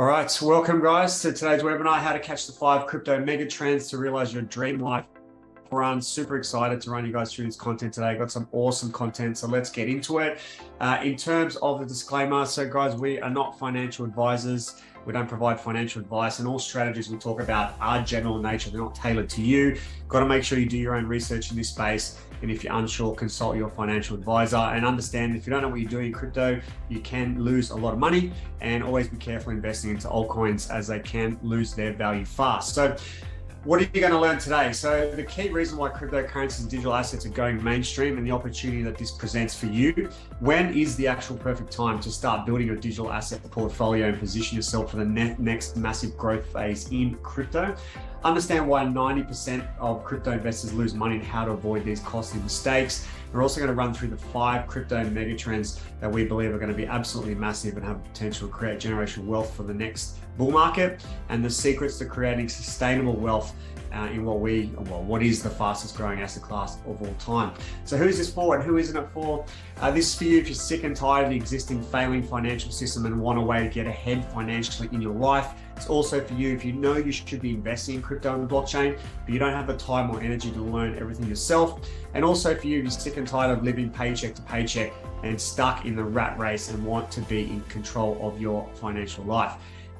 All right, so welcome guys to today's webinar, how to catch the 5 crypto megatrends to realize your dream life. Super excited to run you guys through this content today. Got some awesome content, so let's get into it. In terms of the disclaimer, so guys, we are not financial advisors. We don't provide financial advice, and all strategies we talk about are general in nature. They're not tailored to you. Got to make sure you do your own research in this space. And if you're unsure, consult your financial advisor, and understand if you don't know what you're doing in crypto, you can lose a lot of money, and always be careful investing into altcoins as they can lose their value fast. So what are you going to learn today? So the key reason why cryptocurrencies and digital assets are going mainstream and the opportunity that this presents for you, when is the actual perfect time to start building your digital asset portfolio and position yourself for the next massive growth phase in crypto. Understand why 90% of crypto investors lose money and how to avoid these costly mistakes. We're also going to run through the 5 crypto megatrends that we believe are going to be absolutely massive and have the potential to create generational wealth for the next bull market, and the secrets to creating sustainable wealth in what is the fastest growing asset class of all time. So who is this for and who isn't it for? This is for you if you're sick and tired of the existing failing financial system and want a way to get ahead financially in your life. It's also for you if you know you should be investing in crypto and blockchain, but you don't have the time or energy to learn everything yourself. And also for you if you're sick and tired of living paycheck to paycheck and stuck in the rat race and want to be in control of your financial life.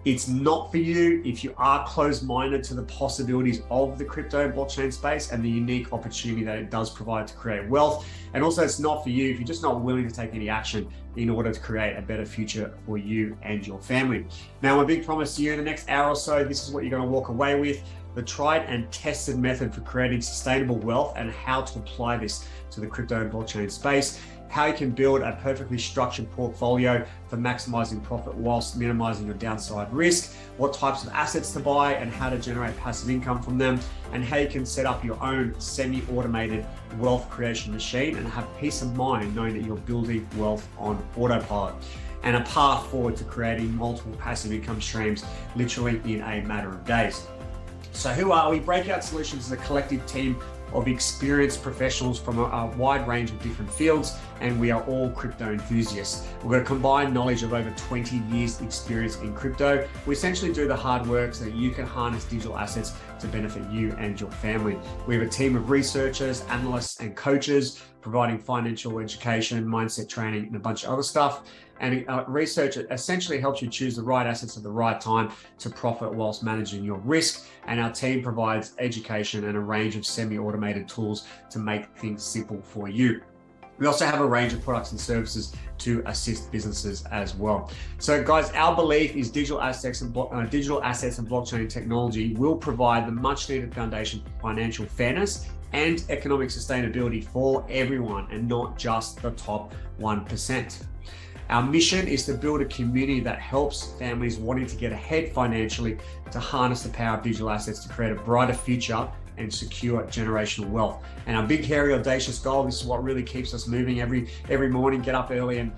It's not for you if you are closed-minded to the possibilities of the crypto and blockchain space and the unique opportunity that it does provide to create wealth. And also it's not for you if you're just not willing to take any action in order to create a better future for you and your family. Now, my big promise to you in the next hour or so, this is what you're going to walk away with: the tried and tested method for creating sustainable wealth and how to apply this to the crypto and blockchain space, how you can build a perfectly structured portfolio for maximizing profit whilst minimizing your downside risk, what types of assets to buy and how to generate passive income from them, and how you can set up your own semi-automated wealth creation machine and have peace of mind knowing that you're building wealth on autopilot, and a path forward to creating multiple passive income streams literally in a matter of days. So who are we? Breakout Solutions is a collective team of experienced professionals from a wide range of different fields, and we are all crypto enthusiasts. We've got a combined knowledge of over 20 years experience in crypto. We essentially do the hard work so that you can harness digital assets to benefit you and your family. We have a team of researchers, analysts, and coaches providing financial education, mindset training, and a bunch of other stuff. And research essentially helps you choose the right assets at the right time to profit whilst managing your risk. And our team provides education and a range of semi-automated tools to make things simple for you. We also have a range of products and services to assist businesses as well. So guys, our belief is digital assets and blockchain technology will provide the much needed foundation for financial fairness and economic sustainability for everyone, and not just the top 1%. Our mission is to build a community that helps families wanting to get ahead financially to harness the power of digital assets to create a brighter future and secure generational wealth. And our big, hairy, audacious goal, this is what really keeps us moving every morning, get up early and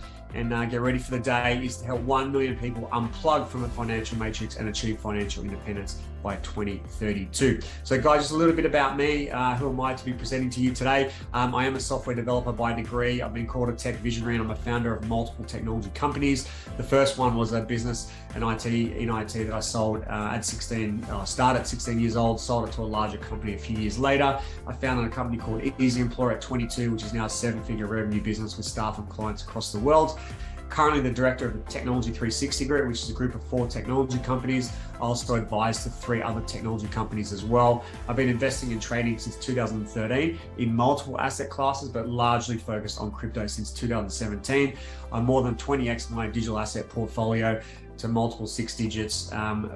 get ready for the day, is to help 1 million people unplug from the financial matrix and achieve financial independence by 2032. So guys, just a little bit about me. Who am I to be presenting to you today? I am a software developer by degree. I've been called a tech visionary, and I'm a founder of multiple technology companies. The first one was a business in IT that I sold at 16, started at 16 years old, sold it to a larger company a few years later. I founded a company called Easy Employer at 22, which is now a 7-figure revenue business with staff and clients across the world. Currently the director of the Technology 360 Group, which is a group of 4 technology companies. I also advise to 3 other technology companies as well. I've been investing in trading since 2013 in multiple asset classes, but largely focused on crypto since 2017. I'm more than 20x my digital asset portfolio to multiple 6 digits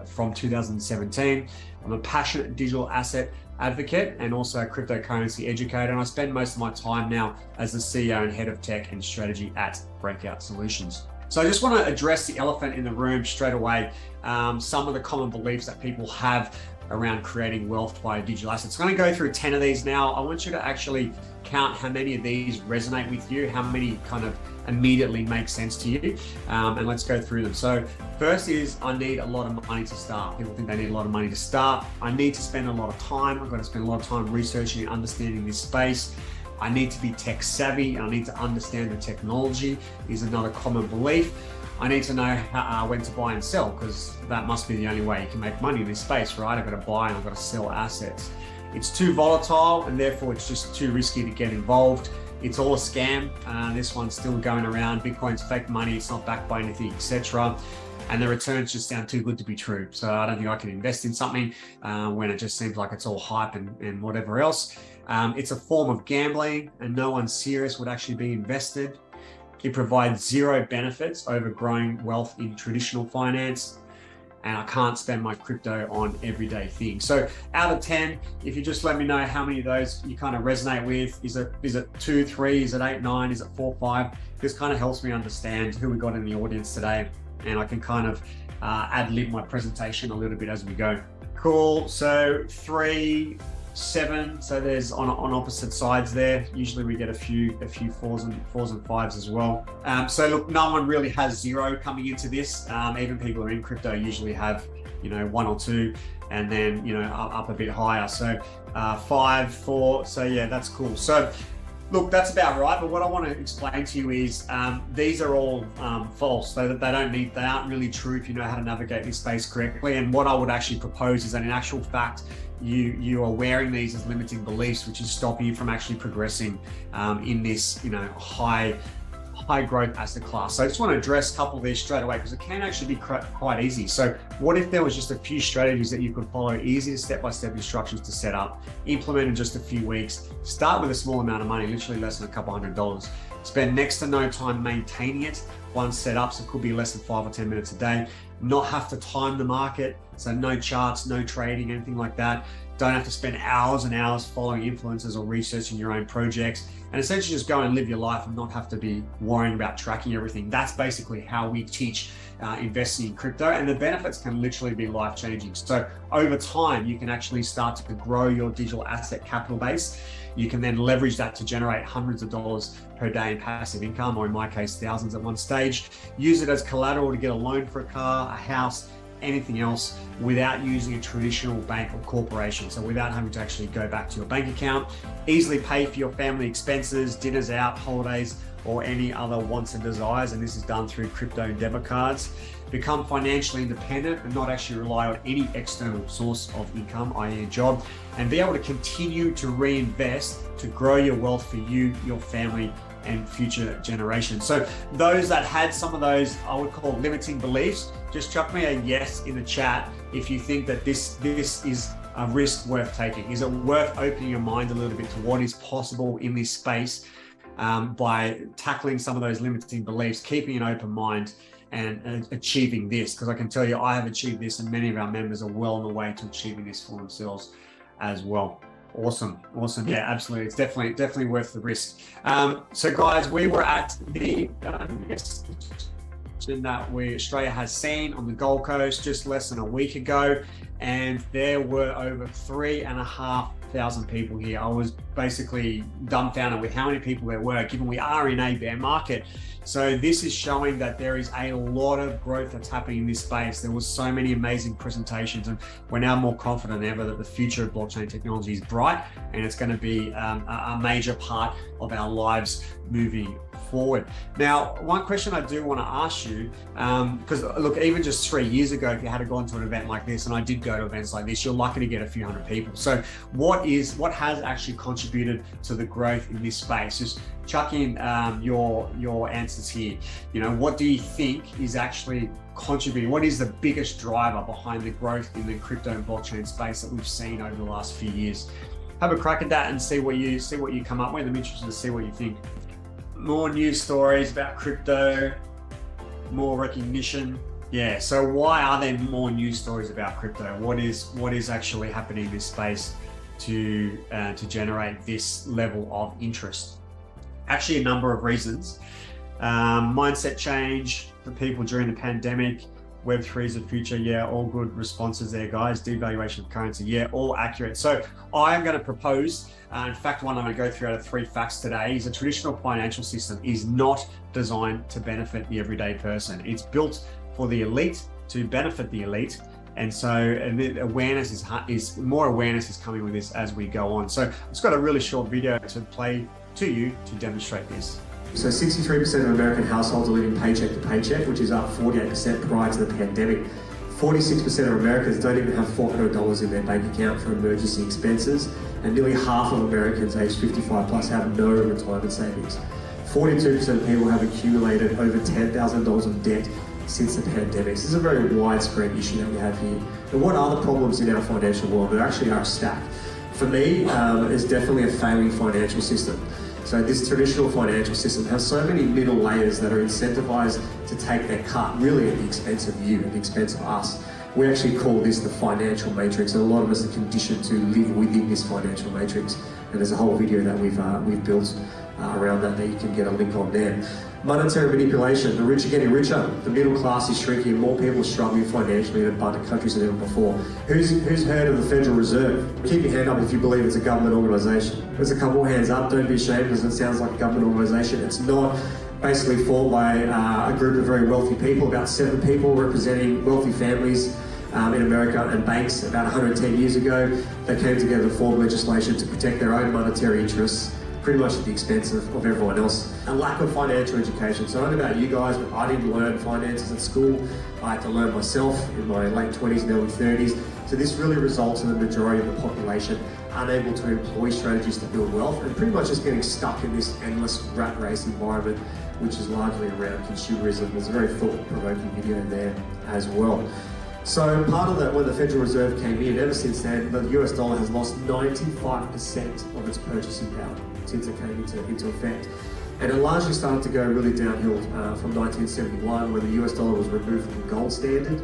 from 2017. I'm a passionate digital asset advocate and also a cryptocurrency educator, and I spend most of my time now as the CEO and head of tech and strategy at Breakout Solutions. So I just want to address the elephant in the room straight away, some of the common beliefs that people have around creating wealth via digital assets. I'm going to go through 10 of these now. I want you to actually count how many of these resonate with you, how many kind of immediately make sense to you, and let's go through them. So first is, I need a lot of money to start. People think they need a lot of money to start. I need to spend a lot of time. I've got to spend a lot of time researching and understanding this space. I need to be tech savvy. I need to understand the technology is another common belief. I need to know when to buy and sell, because that must be the only way you can make money in this space, right? I've got to buy and I've got to sell assets. It's too volatile, and therefore it's just too risky to get involved. It's all a scam. This one's still going around. Bitcoin's fake money. It's not backed by anything, etc. And the returns just sound too good to be true. So I don't think I can invest in something when it just seems like it's all hype and whatever else. It's a form of gambling, and no one serious would actually be invested. It provides zero benefits over growing wealth in traditional finance. And I can't spend my crypto on everyday things. So out of 10, if you just let me know how many of those you kind of resonate with, is it 2, 3, is it 8, 9, is it 4, 5? This kind of helps me understand who we got in the audience today, and I can kind of ad-lib my presentation a little bit as we go. Cool, so 3, 7, so there's on opposite sides there. Usually we get a few fours and fives as well. So look, no one really has 0 coming into this. Even people who are in crypto usually have, 1 or 2, and then, up a bit higher. So 5, 4, so yeah, that's cool. So look, that's about right. But what I want to explain to you is these are all false. They aren't really true if you know how to navigate this space correctly. And what I would actually propose is that in actual fact, you are wearing these as limiting beliefs, which is stopping you from actually progressing in this, high growth asset class. So I just want to address a couple of these straight away, because it can actually be quite easy. So what if there was just a few strategies that you could follow, easy step-by-step instructions to set up, implement in just a few weeks, start with a small amount of money, literally less than a couple $100, spend next to no time maintaining it once set up, so it could be less than 5 or 10 minutes a day, not have to time the market, so no charts, no trading, anything like that. Don't have to spend hours and hours following influencers or researching your own projects, and essentially just go and live your life and not have to be worrying about tracking everything. That's basically how we teach investing in crypto, and the benefits can literally be life-changing. So over time, you can actually start to grow your digital asset capital base. You can then leverage that to generate hundreds of dollars per day in passive income, or in my case, thousands at one stage. Use it as collateral to get a loan for a car, a house, anything else, without using a traditional bank or corporation. So without having to actually go back to your bank account, easily pay for your family expenses, dinners out, holidays, or any other wants and desires. And this is done through crypto debit cards. Become financially independent and not actually rely on any external source of income, i.e. a job, and be able to continue to reinvest to grow your wealth for you, your family, and future generations. So those that had some of those, I would call limiting beliefs, just chuck me a yes in the chat if you think that this is a risk worth taking. Is it worth opening your mind a little bit to what is possible in this space by tackling some of those limiting beliefs, keeping an open mind, and achieving this? Because I can tell you, I have achieved this, and many of our members are well on the way to achieving this for themselves as well. Awesome. Yeah, absolutely. It's definitely worth the risk. So guys, we were at the that Australia has seen on the Gold Coast just less than a week ago, and there were over 3,500 people here. I was basically dumbfounded with how many people there were, given we are in a bear market. So this is showing that there is a lot of growth that's happening in this space. There was so many amazing presentations, and we're now more confident than ever that the future of blockchain technology is bright, and it's going to be a major part of our lives moving forward. Now, one question I do want to ask you, because look, even just 3 years ago, if you had gone to an event like this, and I did go to events like this, you're lucky to get a few hundred people. So what has actually contributed to the growth in this space? Just chuck in your answers here. What do you think is actually contributing? What is the biggest driver behind the growth in the crypto and blockchain space that we've seen over the last few years? Have a crack at that and see what you come up with. I'm interested to see what you think. More news stories about crypto, more recognition. Yeah, so why are there more news stories about crypto? What is actually happening in this space to generate this level of interest? Actually, a number of reasons. Mindset change for people during the pandemic. Web3 is the future. Yeah, all good responses there, guys. Devaluation of currency. Yeah, all accurate. So I'm going to propose, in fact, one I'm going to go through out of 3 facts today is a traditional financial system is not designed to benefit the everyday person. It's built for the elite to benefit the elite. And so more awareness is coming with this as we go on. So it's got a really short video to play to you to demonstrate this. So 63% of American households are living paycheck to paycheck, which is up 48% prior to the pandemic. 46% of Americans don't even have $400 in their bank account for emergency expenses, and nearly half of Americans aged 55 plus have no retirement savings. 42% of people have accumulated over $10,000 of debt since the pandemic. This is a very widespread issue that we have here. And what are the problems in our financial world? There actually are a stack. For me, it's definitely a failing financial system. So this traditional financial system has so many middle layers that are incentivized to take their cut really at the expense of you, at the expense of us. We actually call this the financial matrix, and a lot of us are conditioned to live within this financial matrix. And there's a whole video that we've built around that you can get a link on there. Monetary manipulation, the rich are getting richer, the middle class is shrinking, and more people are struggling financially in abundant countries than ever before. Who's heard of the Federal Reserve? Keep your hand up if you believe it's a government organisation. There's a couple of hands up, don't be ashamed because it sounds like a government organisation. It's not. Basically formed by a group of very wealthy people, about 7 people representing wealthy families in America and banks about 110 years ago. They came together to form legislation to protect their own monetary interests, pretty much at the expense of everyone else. A lack of financial education. So I don't know about you guys, but I didn't learn finances at school. I had to learn myself in my late 20s and early 30s. So this really results in the majority of the population unable to employ strategies to build wealth and pretty much just getting stuck in this endless rat race environment, which is largely around consumerism. There's a very thought-provoking video there as well. So part of that, when the Federal Reserve came in, ever since then, the US dollar has lost 95% of its purchasing power since it came into effect. And it largely started to go really downhill from 1971, when the US dollar was removed from the gold standard.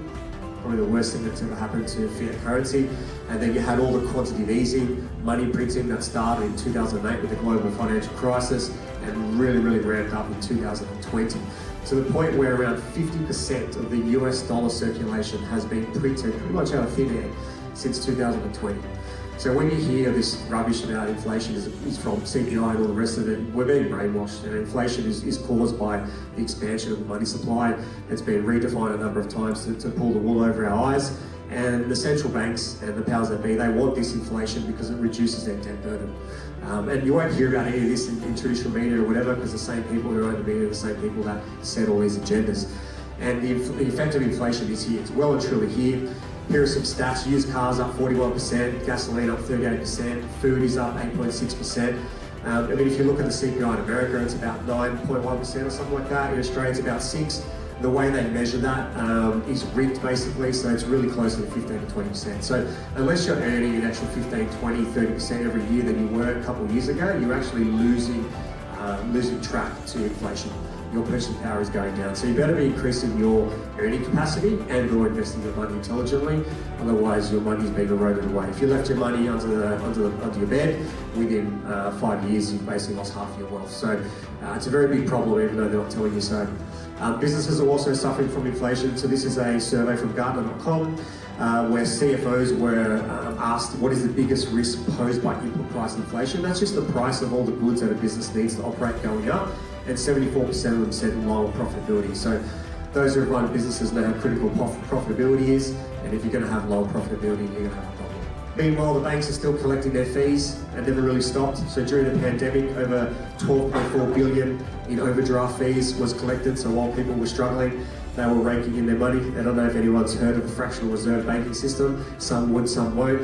Probably the worst thing that's ever happened to fiat currency. And then you had all the quantitative easing, money printing that started in 2008 with the global financial crisis and really ramped up in 2020. To the point where around 50% of the US dollar circulation has been printed pretty much out of thin air since 2020. So when you hear this rubbish about inflation is from CPI and all the rest of it, we're being brainwashed, and inflation is caused by the expansion of the money supply. It's been redefined a number of times to pull the wool over our eyes. And the central banks and the powers that be, they want this inflation because it reduces their debt burden. And you won't hear about any of this in traditional media or whatever, because the same people who own the media are the same people that set all these agendas. And the effect of inflation is here. It's well and truly here. Here are some stats. Used cars up 41%, gasoline up 38%, food is up 8.6%. I mean, if you look at the CPI in America, it's about 9.1% or something like that. In Australia, it's about 6%. The way they measure that is rigged, basically, so it's really close to 15 to 20%. So unless you're earning an extra 15, 20, 30% every year than you were a couple of years ago, you're actually losing track to inflation. Your purchasing power is going down. So you better be increasing your earning capacity and or investing your money intelligently. Otherwise, your money is being eroded away. If you left your money under your bed, within 5 years, you've basically lost half your wealth. So it's a very big problem, even though they're not telling you so. Businesses are also suffering from inflation. So this is a survey from Gartner.com where CFOs were asked what is the biggest risk posed by input price inflation. That's just the price of all the goods that a business needs to operate going up. And 74% of them said lower profitability. So those who run businesses know how critical profitability is, and if you're going to have lower profitability, you're going to have a problem. Meanwhile, the banks are still collecting their fees and never really stopped. So during the pandemic, over $12.4 billion in overdraft fees was collected. So while people were struggling, they were raking in their money. I don't know if anyone's heard of the fractional reserve banking system. Some would, some won't.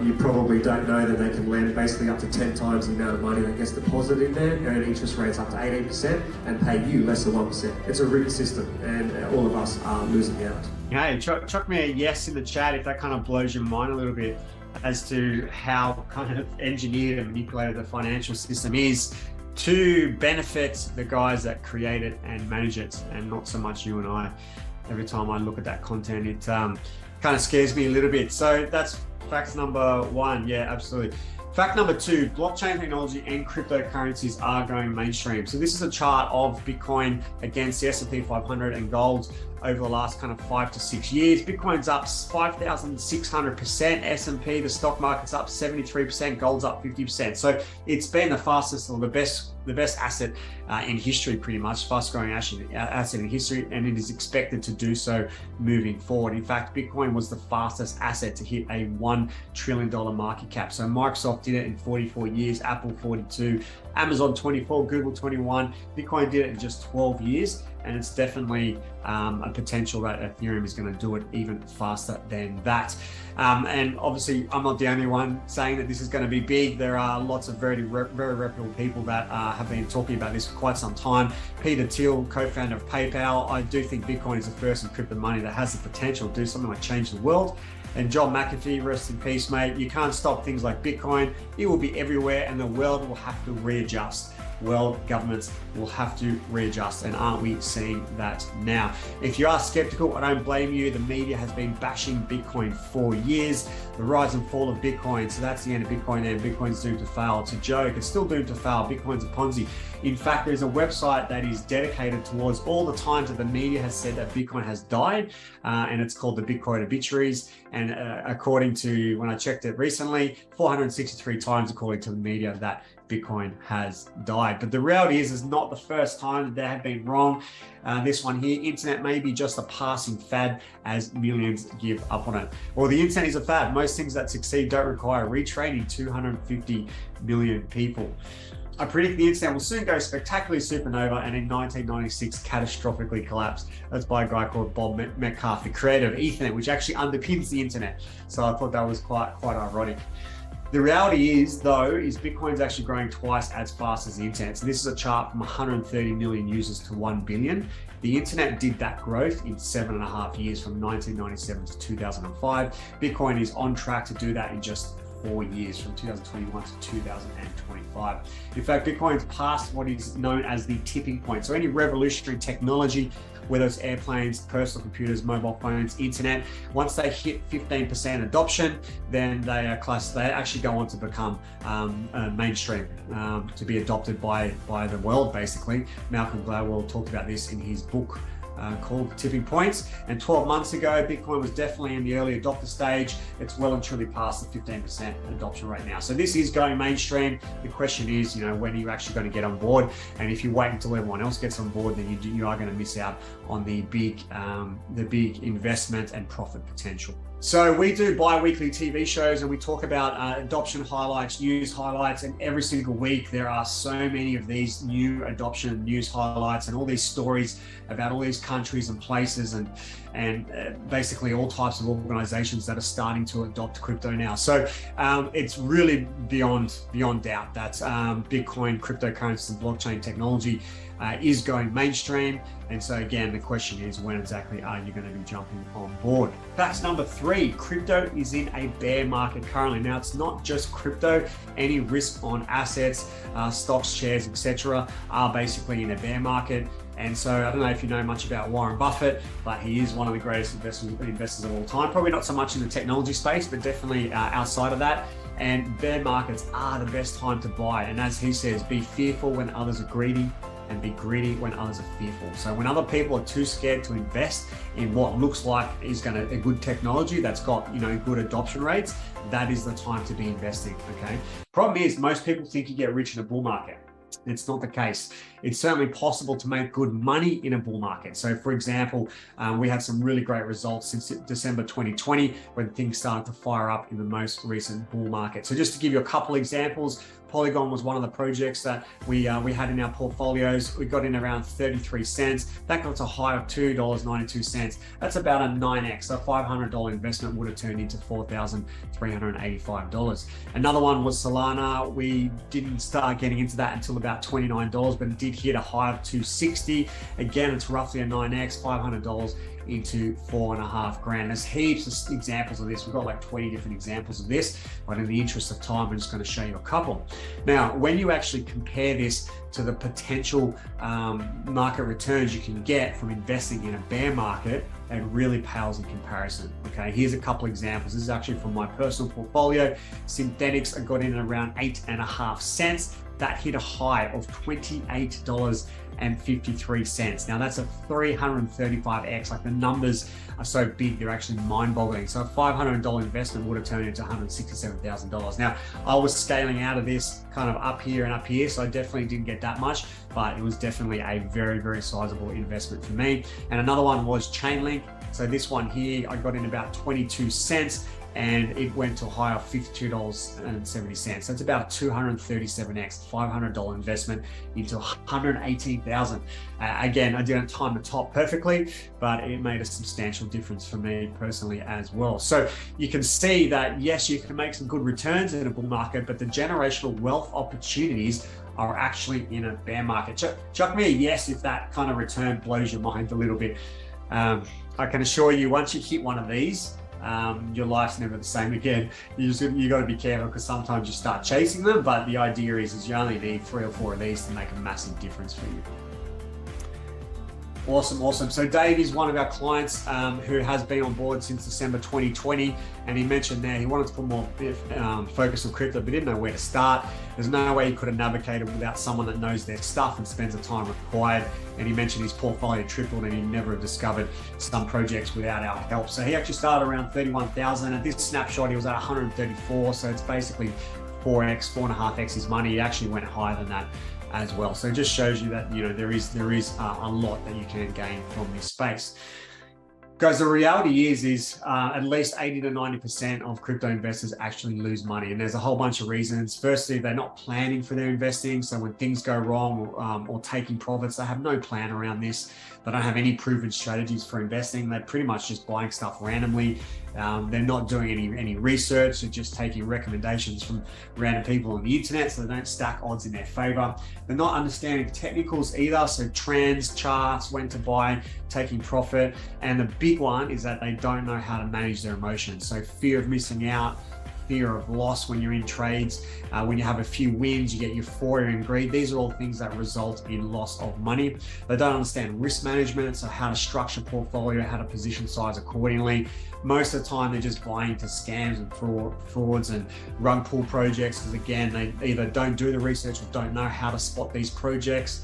You probably don't know that they can lend basically up to 10 times the amount of money that gets deposited in there, earn interest rates up to 18% and pay you less than 1%. It's a rigged system, and all of us are losing out. Hey, chuck me a yes in the chat if that kind of blows your mind a little bit as to how kind of engineered and manipulated the financial system is to benefit the guys that create it and manage it, and not so much you and I. Every time I look at that content, it kind of scares me a little bit. So that's fact number 1. Yeah, absolutely. Fact number 2, blockchain technology and cryptocurrencies are going mainstream. So this is a chart of Bitcoin against the S&P 500 and gold over the last kind of 5 to 6 years. Bitcoin's up 5,600%. S&P, the stock market's up 73%. Gold's up 50%. So it's been the fastest or the best asset in history, pretty much, fast growing asset in history, and it is expected to do so moving forward. In fact, Bitcoin was the fastest asset to hit a $1 trillion market cap. So Microsoft did it in 44 years, Apple 42, Amazon 24, Google 21. Bitcoin did it in just 12 years. And it's definitely a potential that Ethereum is going to do it even faster than that. And obviously, I'm not the only one saying that this is going to be big. There are lots of very reputable people that have been talking about this for quite some time. Peter Thiel, co-founder of PayPal. I do think Bitcoin is the first encrypted money that has the potential to do something like change the world. And John McAfee, rest in peace, mate. You can't stop things like Bitcoin. It will be everywhere and the world will have to readjust. World governments will have to readjust, and aren't we seeing that now? If you are skeptical, I don't blame you. The media has been bashing Bitcoin for years. The rise and fall of Bitcoin, so that's the end of Bitcoin, and Bitcoin's doomed to fail. It's a joke. It's still doomed to fail. Bitcoin's a Ponzi. In fact, there's a website that is dedicated towards all the times that the media has said that Bitcoin has died, and it's called the Bitcoin Obituaries. And according to, when I checked it recently, 463 times, according to the media, that Bitcoin has died. But the reality is, it's not the first time that they have been wrong. This one here, internet may be just a passing fad as millions give up on it. Well, the internet is a fad. Most things that succeed don't require retraining 250 million people. I predict the internet will soon go spectacularly supernova and in 1996 catastrophically collapse. That's by a guy called Bob Metcalfe, the creator of Ethernet, which actually underpins the internet. So I thought that was quite ironic. The reality is, though, is Bitcoin's actually growing twice as fast as the internet. So this is a chart from 130 million users to 1 billion. The internet did that growth in 7.5 years, from 1997 to 2005. Bitcoin is on track to do that in just 4 years, from 2021 to 2025. In fact, Bitcoin's passed what is known as the tipping point. So any revolutionary technology, whether it's airplanes, personal computers, mobile phones, internet, once they hit 15% adoption, then they actually go on to become mainstream, to be adopted by the world, basically. Malcolm Gladwell talked about this in his book called Tipping Points. And 12 months ago, Bitcoin was definitely in the early adopter stage. It's well and truly past the 15% adoption rate now. So this is going mainstream. The question is, when are you actually going to get on board? And if you wait until everyone else gets on board, then you are going to miss out on the big investment and profit potential. So we do bi-weekly TV shows and we talk about adoption highlights, news highlights, and every single week there are so many of these new adoption news highlights and all these stories about all these countries and places and basically all types of organizations that are starting to adopt crypto now. So it's really beyond doubt that Bitcoin, cryptocurrency, and blockchain technology is going mainstream. And so again, the question is, when exactly are you going to be jumping on board? Fact number 3, crypto is in a bear market currently. Now, it's not just crypto. Any risk on assets, stocks, shares, etc. are basically in a bear market. And so I don't know if you know much about Warren Buffett, but he is one of the greatest investors of all time. Probably not so much in the technology space, but definitely outside of that. And bear markets are the best time to buy. And as he says, be fearful when others are greedy, and be greedy when others are fearful. So when other people are too scared to invest in what looks like is a good technology that's got good adoption rates, that is the time to be investing. Okay. Problem is, most people think you get rich in a bull market. It's not the case. It's certainly possible to make good money in a bull market. So for example, we had some really great results since December 2020 when things started to fire up in the most recent bull market. So just to give you a couple examples, Polygon was one of the projects that we had in our portfolios. We got in around 33 cents. That got to a high of $2.92. That's about a 9x. So a $500 investment would have turned into $4,385. Another one was Solana. We didn't start getting into that until about $29, but it did hit a high of $260. Again, it's roughly a 9x, $500 into $4,500. There's heaps of examples of this. We've got like 20 different examples of this, but in the interest of time, I'm just going to show you a couple. Now, when you actually compare this to the potential market returns you can get from investing in a bear market, it really pales in comparison. Okay, here's a couple examples. This is actually from my personal portfolio. Synthetics, I got in at around 8.5 cents. that hit a high of $28.53. Now that's a 335x. Like, the numbers are so big, they're actually mind-boggling. So a $500 investment would have turned into $167,000. Now, I was scaling out of this kind of up here and up here, so I definitely didn't get that much, but it was definitely a very, very sizable investment for me. And another one was Chainlink. So this one here, I got in about 22 cents, and it went to a high of $52.70. So it's about a 237x, $500 investment into 118,000. Again, I didn't time the top perfectly, but it made a substantial difference for me personally as well. So you can see that, yes, you can make some good returns in a bull market, but the generational wealth opportunities are actually in a bear market. Chuck me a yes if that kind of return blows your mind a little bit. I can assure you, once you hit one of these, your life's never the same again. You got to be careful, because sometimes you start chasing them, but the idea is you only need 3 or 4 of these to make a massive difference for you. Awesome. So Dave is one of our clients who has been on board since December 2020, and he mentioned there he wanted to put more focus on crypto, but didn't know where to start. There's no way he could have navigated without someone that knows their stuff and spends the time required. And he mentioned his portfolio tripled, and he never discovered some projects without our help. So he actually started around 31,000. At this snapshot, he was at 134. So it's basically 4.5x his money. He actually went higher than that as well. So it just shows you that, you know, there is a lot that you can gain from this space. Guys, the reality is at least 80 to 90% of crypto investors actually lose money. And there's a whole bunch of reasons. Firstly, they're not planning for their investing. So when things go wrong or taking profits, they have no plan around this. They don't have any proven strategies for investing. They're pretty much just buying stuff randomly. They're not doing any research. They're just taking recommendations from random people on the internet, so they don't stack odds in their favor. They're not understanding technicals either, so trends, charts, when to buy, taking profit. And the big one is that they don't know how to manage their emotions. So fear of missing out, fear of loss when you're in trades. When you have a few wins, you get euphoria and greed. These are all things that result in loss of money. They don't understand risk management, so how to structure portfolio, how to position size accordingly. Most of the time, they're just buying into scams and frauds and rug pull projects, because again, they either don't do the research or don't know how to spot these projects.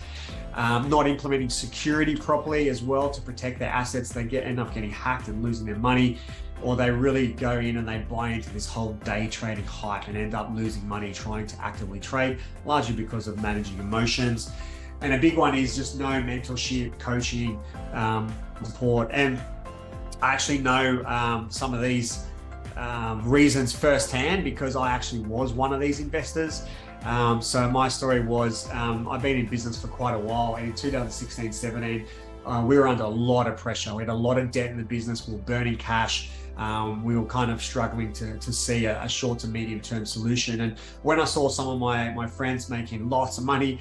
Not implementing security properly as well to protect their assets. They end up getting hacked and losing their money. Or they really go in and they buy into this whole day trading hype and end up losing money trying to actively trade, largely because of managing emotions. And a big one is just no mentorship, coaching, support. And I actually know some of these reasons firsthand, because I actually was one of these investors. So my story was, I've been in business for quite a while, and in 2016-17, we were under a lot of pressure. We had a lot of debt in the business. We were burning cash. We were kind of struggling to see a short to medium term solution. And when I saw some of my friends making lots of money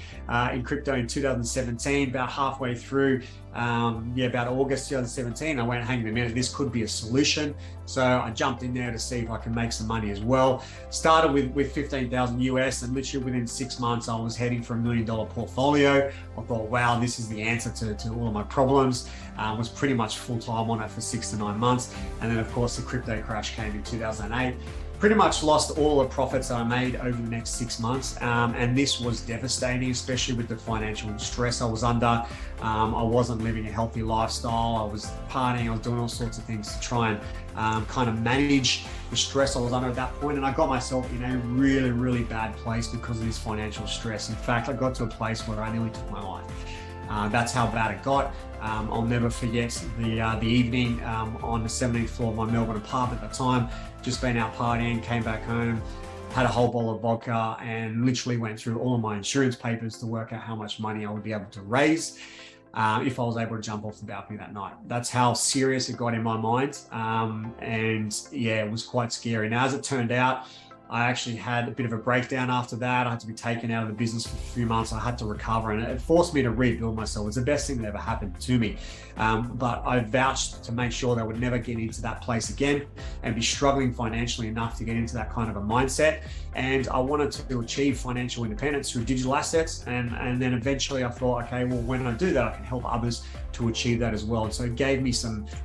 in crypto in 2017, about halfway through, about August 2017, I went, hang on a minute, this could be a solution. So I jumped in there to see if I can make some money as well. Started with 15,000 US, and literally within 6 months, I was heading for $1 million portfolio. I thought, wow, this is the answer to all of my problems. Was pretty much full time on it for 6 to 9 months. And then of course the crypto crash came in 2008. Pretty much lost all the profits I made over the next 6 months. And this was devastating, especially with the financial stress I was under. I wasn't living a healthy lifestyle. I was partying, I was doing all sorts of things to try and kind of manage the stress I was under at that point. And I got myself in a really, really bad place because of this financial stress. In fact, I got to a place where I nearly took my life. That's how bad it got. I'll never forget the evening on the 17th floor of my Melbourne apartment at the time. Just been out partying, came back home, had a whole bowl of vodka, and literally went through all of my insurance papers to work out how much money I would be able to raise if I was able to jump off the balcony that night. That's how serious it got in my mind. And yeah, it was quite scary. Now, as it turned out, I actually had a bit of a breakdown after that. I had to be taken out of the business for a few months. I had to recover, and it forced me to rebuild myself. It's the best thing that ever happened to me. But I vouched to make sure that I would never get into that place again and be struggling financially enough to get into that kind of a mindset. And I wanted to achieve financial independence through digital assets. And then eventually I thought, okay, well, when I do that, I can help others to achieve that as well. And so it gave me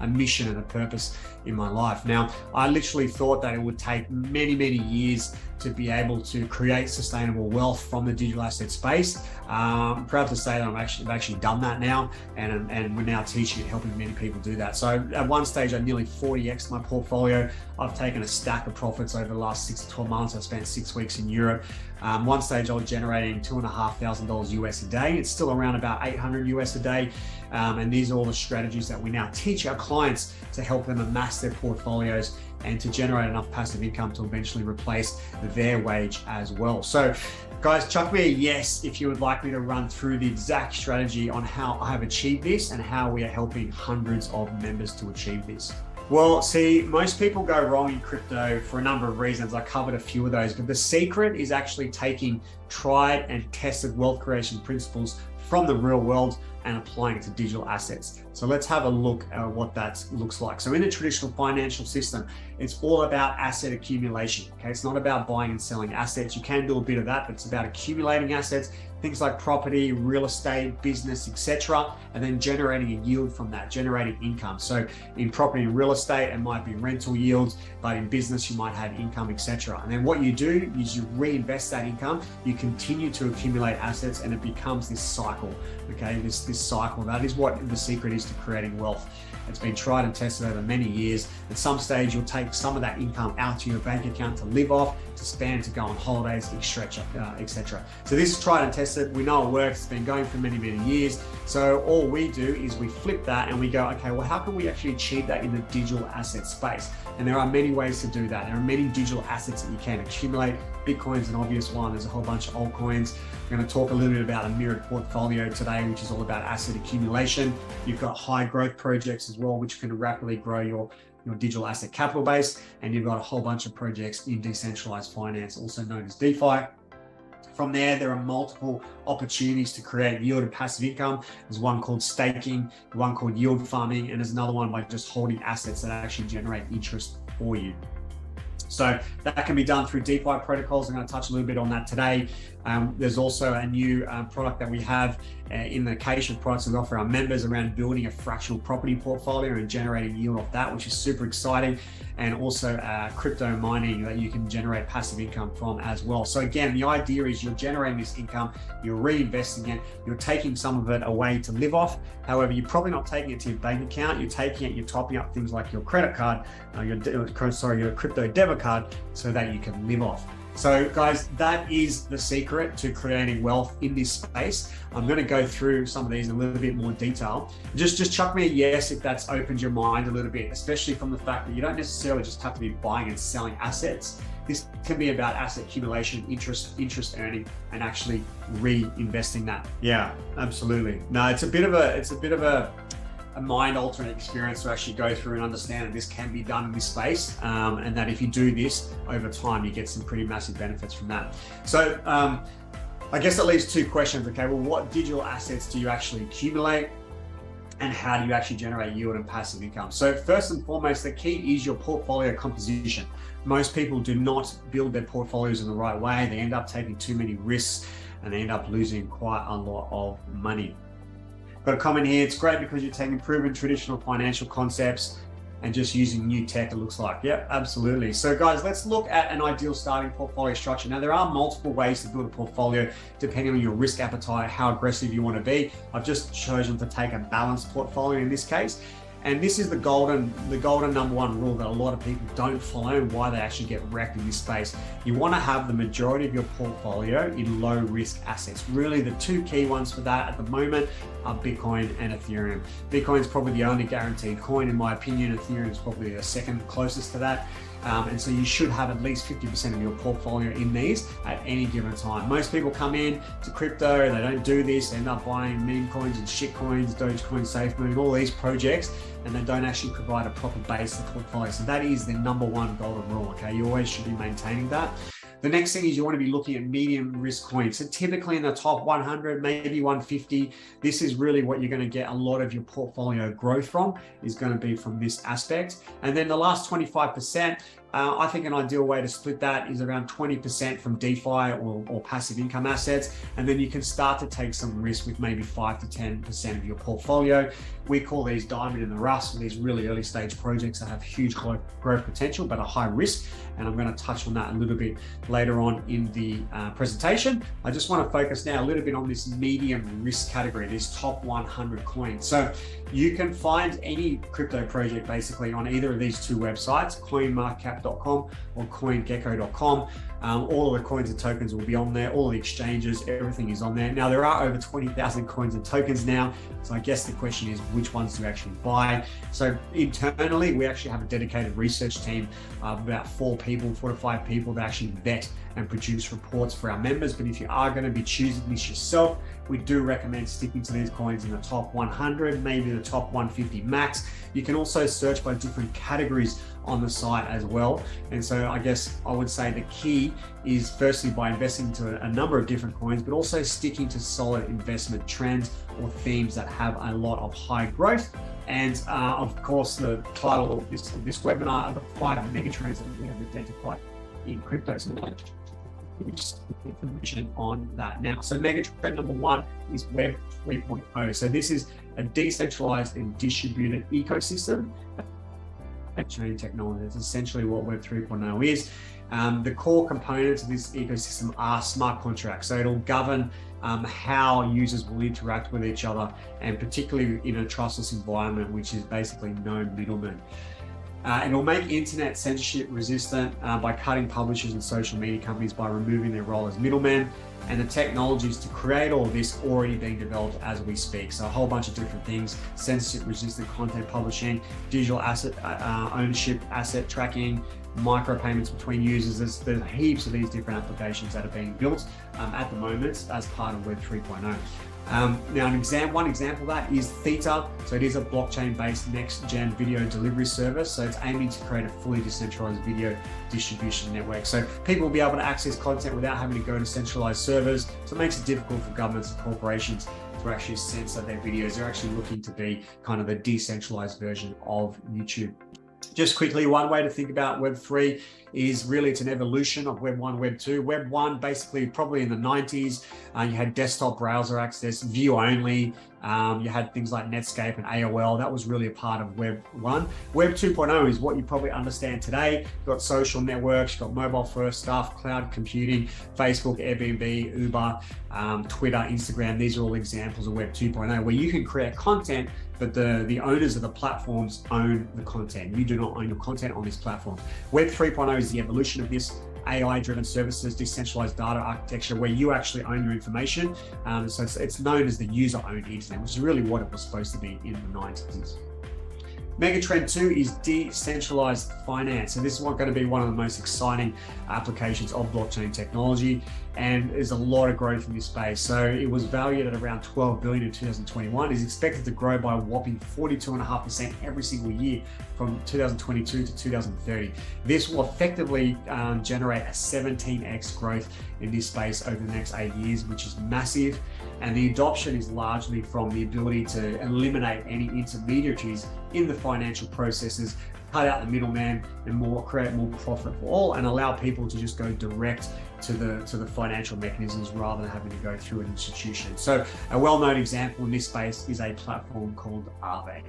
a mission and a purpose in my life. Now, I literally thought that it would take many, many years to be able to create sustainable wealth from the digital asset space. I'm proud to say that I've actually done that now, and we're now teaching and helping many people do that. So at one stage, I nearly 40x my portfolio. I've taken a stack of profits over the last 6 to 12 months. I spent 6 weeks in Europe. One stage, I was generating $2,500 US a day. It's still around about 800 US a day. And these are all the strategies that we now teach our clients to help them amass their portfolios and to generate enough passive income to eventually replace their wage as well. So guys, chuck me a yes if you would like me to run through the exact strategy on how I have achieved this and how we are helping hundreds of members to achieve this. Well, see, most people go wrong in crypto for a number of reasons. I covered a few of those, but the secret is actually taking tried and tested wealth creation principles from the real world and applying it to digital assets. So let's have a look at what that looks like. So in the traditional financial system, it's all about asset accumulation. Okay, it's not about buying and selling assets. You can do a bit of that, but it's about accumulating assets, things like property, real estate, business, etc., and then generating a yield from that, generating income. So in property and real estate, it might be rental yields, but in business, you might have income, etc. And then what you do is you reinvest that income, you continue to accumulate assets, and it becomes this cycle. Okay, this cycle. That is what the secret is to creating wealth. It's been tried and tested over many years. At some stage, you'll take some of that income out to your bank account to live off, to spend, to go on holidays, etc. So this is tried and tested. We know it works. It's been going for many, many years. So all we do is we flip that and we go, okay, well, how can we actually achieve that in the digital asset space? And there are many ways to do that. There are many digital assets that you can accumulate. Bitcoin's an obvious one. There's a whole bunch of altcoins. We're going to talk a little bit about a mirrored portfolio today, which is all about asset accumulation. You've got high growth projects as well, which can rapidly grow your digital asset capital base. And you've got a whole bunch of projects in decentralized finance, also known as DeFi. From there are multiple opportunities to create yield and passive income. There's one called staking, one called yield farming, and there's another one by just holding assets that actually generate interest for you. So that can be done through DeFi protocols. I'm going to touch a little bit on that today. There's also a new product that we have in the case of products that we offer our members around building a fractional property portfolio and generating yield off that, which is super exciting. And also crypto mining that you can generate passive income from as well. So again, the idea is you're generating this income, you're reinvesting it, you're taking some of it away to live off. However, you're probably not taking it to your bank account. You're taking it, you're topping up things like your credit card, your crypto debit card, so that you can live off. So guys, that is the secret to creating wealth in this space. I'm going to go through some of these in a little bit more detail. Just chuck me a yes if that's opened your mind a little bit, especially from the fact that you don't necessarily just have to be buying and selling assets. This can be about asset accumulation, interest earning, and actually reinvesting that. Yeah, absolutely. No, it's a bit of a mind-altering experience to actually go through and understand that this can be done in this space, and that if you do this over time, you get some pretty massive benefits from that. So I guess that leaves two questions. Okay, well, what digital assets do you actually accumulate, and how do you actually generate yield and passive income? So first and foremost, the key is your portfolio composition. Most people do not build their portfolios in the right way. They end up taking too many risks, and they end up losing quite a lot of money. Got a comment here. It's great because you're taking proven traditional financial concepts and just using new tech, it looks like. Yep, absolutely. So guys, let's look at an ideal starting portfolio structure. Now, there are multiple ways to build a portfolio depending on your risk appetite, how aggressive you want to be. I've just chosen to take a balanced portfolio in this case. And this is the golden number one rule that a lot of people don't follow, and why they actually get wrecked in this space. You want to have the majority of your portfolio in low risk assets. Really, the two key ones for that at the moment are Bitcoin and Ethereum. Bitcoin is probably the only guaranteed coin, in my opinion. Ethereum is probably the second closest to that. And so you should have at least 50% of your portfolio in these at any given time. Most people come in to crypto, they don't do this, they end up buying meme coins and shit coins, Dogecoin, SafeMoon, all these projects, and they don't actually provide a proper base of portfolio. So that is the number one golden rule, okay? You always should be maintaining that. The next thing is you want to be looking at medium risk coins. So typically in the top 100, maybe 150, this is really what you're going to get a lot of your portfolio growth from, is going to be from this aspect. And then the last 25%, I think an ideal way to split that is around 20% from DeFi or passive income assets. And then you can start to take some risk with maybe 5 to 10% of your portfolio. We call these diamond in the rough, so these really early stage projects that have huge growth potential, but a high risk. And I'm going to touch on that a little bit later on in the presentation. I just want to focus now a little bit on this medium risk category, this top 100 coins. So you can find any crypto project basically on either of these two websites, coinmarketcap.com or coingecko.com. All of the coins and tokens will be on there, all the exchanges, everything is on there. Now, there are over 20,000 coins and tokens now. So I guess the question is, which ones do you actually buy? So internally, we actually have a dedicated research team of about 4 to 5 people that actually vet and produce reports for our members. But if you are going to be choosing this yourself, we do recommend sticking to these coins in the top 100, maybe the top 150 max. You can also search by different categories on the site as well. And so I guess I would say the key is firstly by investing into a number of different coins, but also sticking to solid investment trends or themes that have a lot of high growth. And of course, the title of this webinar are the 5 megatrends that we have identified in crypto. So just information on that now. So megatrend number 1 is Web 3.0. So this is a decentralized and distributed ecosystem. Chain technology. That's essentially what Web 3.0 is. The core components of this ecosystem are smart contracts. So it'll govern how users will interact with each other, and particularly in a trustless environment, which is basically no middlemen. It will make internet censorship resistant by cutting publishers and social media companies by removing their role as middlemen. And the technologies to create all of this already being developed as we speak. So a whole bunch of different things: censorship resistant content publishing, digital asset ownership, asset tracking, micropayments between users. There's heaps of these different applications that are being built at the moment as part of Web 3.0. Now, one example of that is Theta. So it is a blockchain-based next-gen video delivery service. So it's aiming to create a fully decentralized video distribution network. So people will be able to access content without having to go to centralized servers. So it makes it difficult for governments and corporations to actually censor their videos. They're actually looking to be kind of the decentralized version of YouTube. Just quickly, one way to think about Web 3 is really it's an evolution of Web 1, Web 2. Web 1, basically probably in the 90s, you had desktop browser access, view only. You had things like Netscape and AOL. That was really a part of Web 1. Web 2.0 is what you probably understand today. You've got social networks, you've got mobile first stuff, cloud computing, Facebook, Airbnb, Uber, Twitter, Instagram. These are all examples of Web 2.0 where you can create content, but the owners of the platforms own the content. You do not own your content on this platform. Web 3.0 is the evolution of this. AI-driven services, decentralized data architecture, where you actually own your information. So it's known as the user-owned internet, which is really what it was supposed to be in the 90s. Megatrend 2 is decentralized finance. So this is going to be one of the most exciting applications of blockchain technology, and there's a lot of growth in this space. So it was valued at around 12 billion in 2021. It's expected to grow by a whopping 42.5% every single year from 2022 to 2030. This will effectively generate a 17x growth in this space over the next 8 years, which is massive. And the adoption is largely from the ability to eliminate any intermediaries in the financial processes, cut out the middleman, and create more profit for all, and allow people to just go direct to the financial mechanisms rather than having to go through an institution. So a well-known example in this space is a platform called Aave.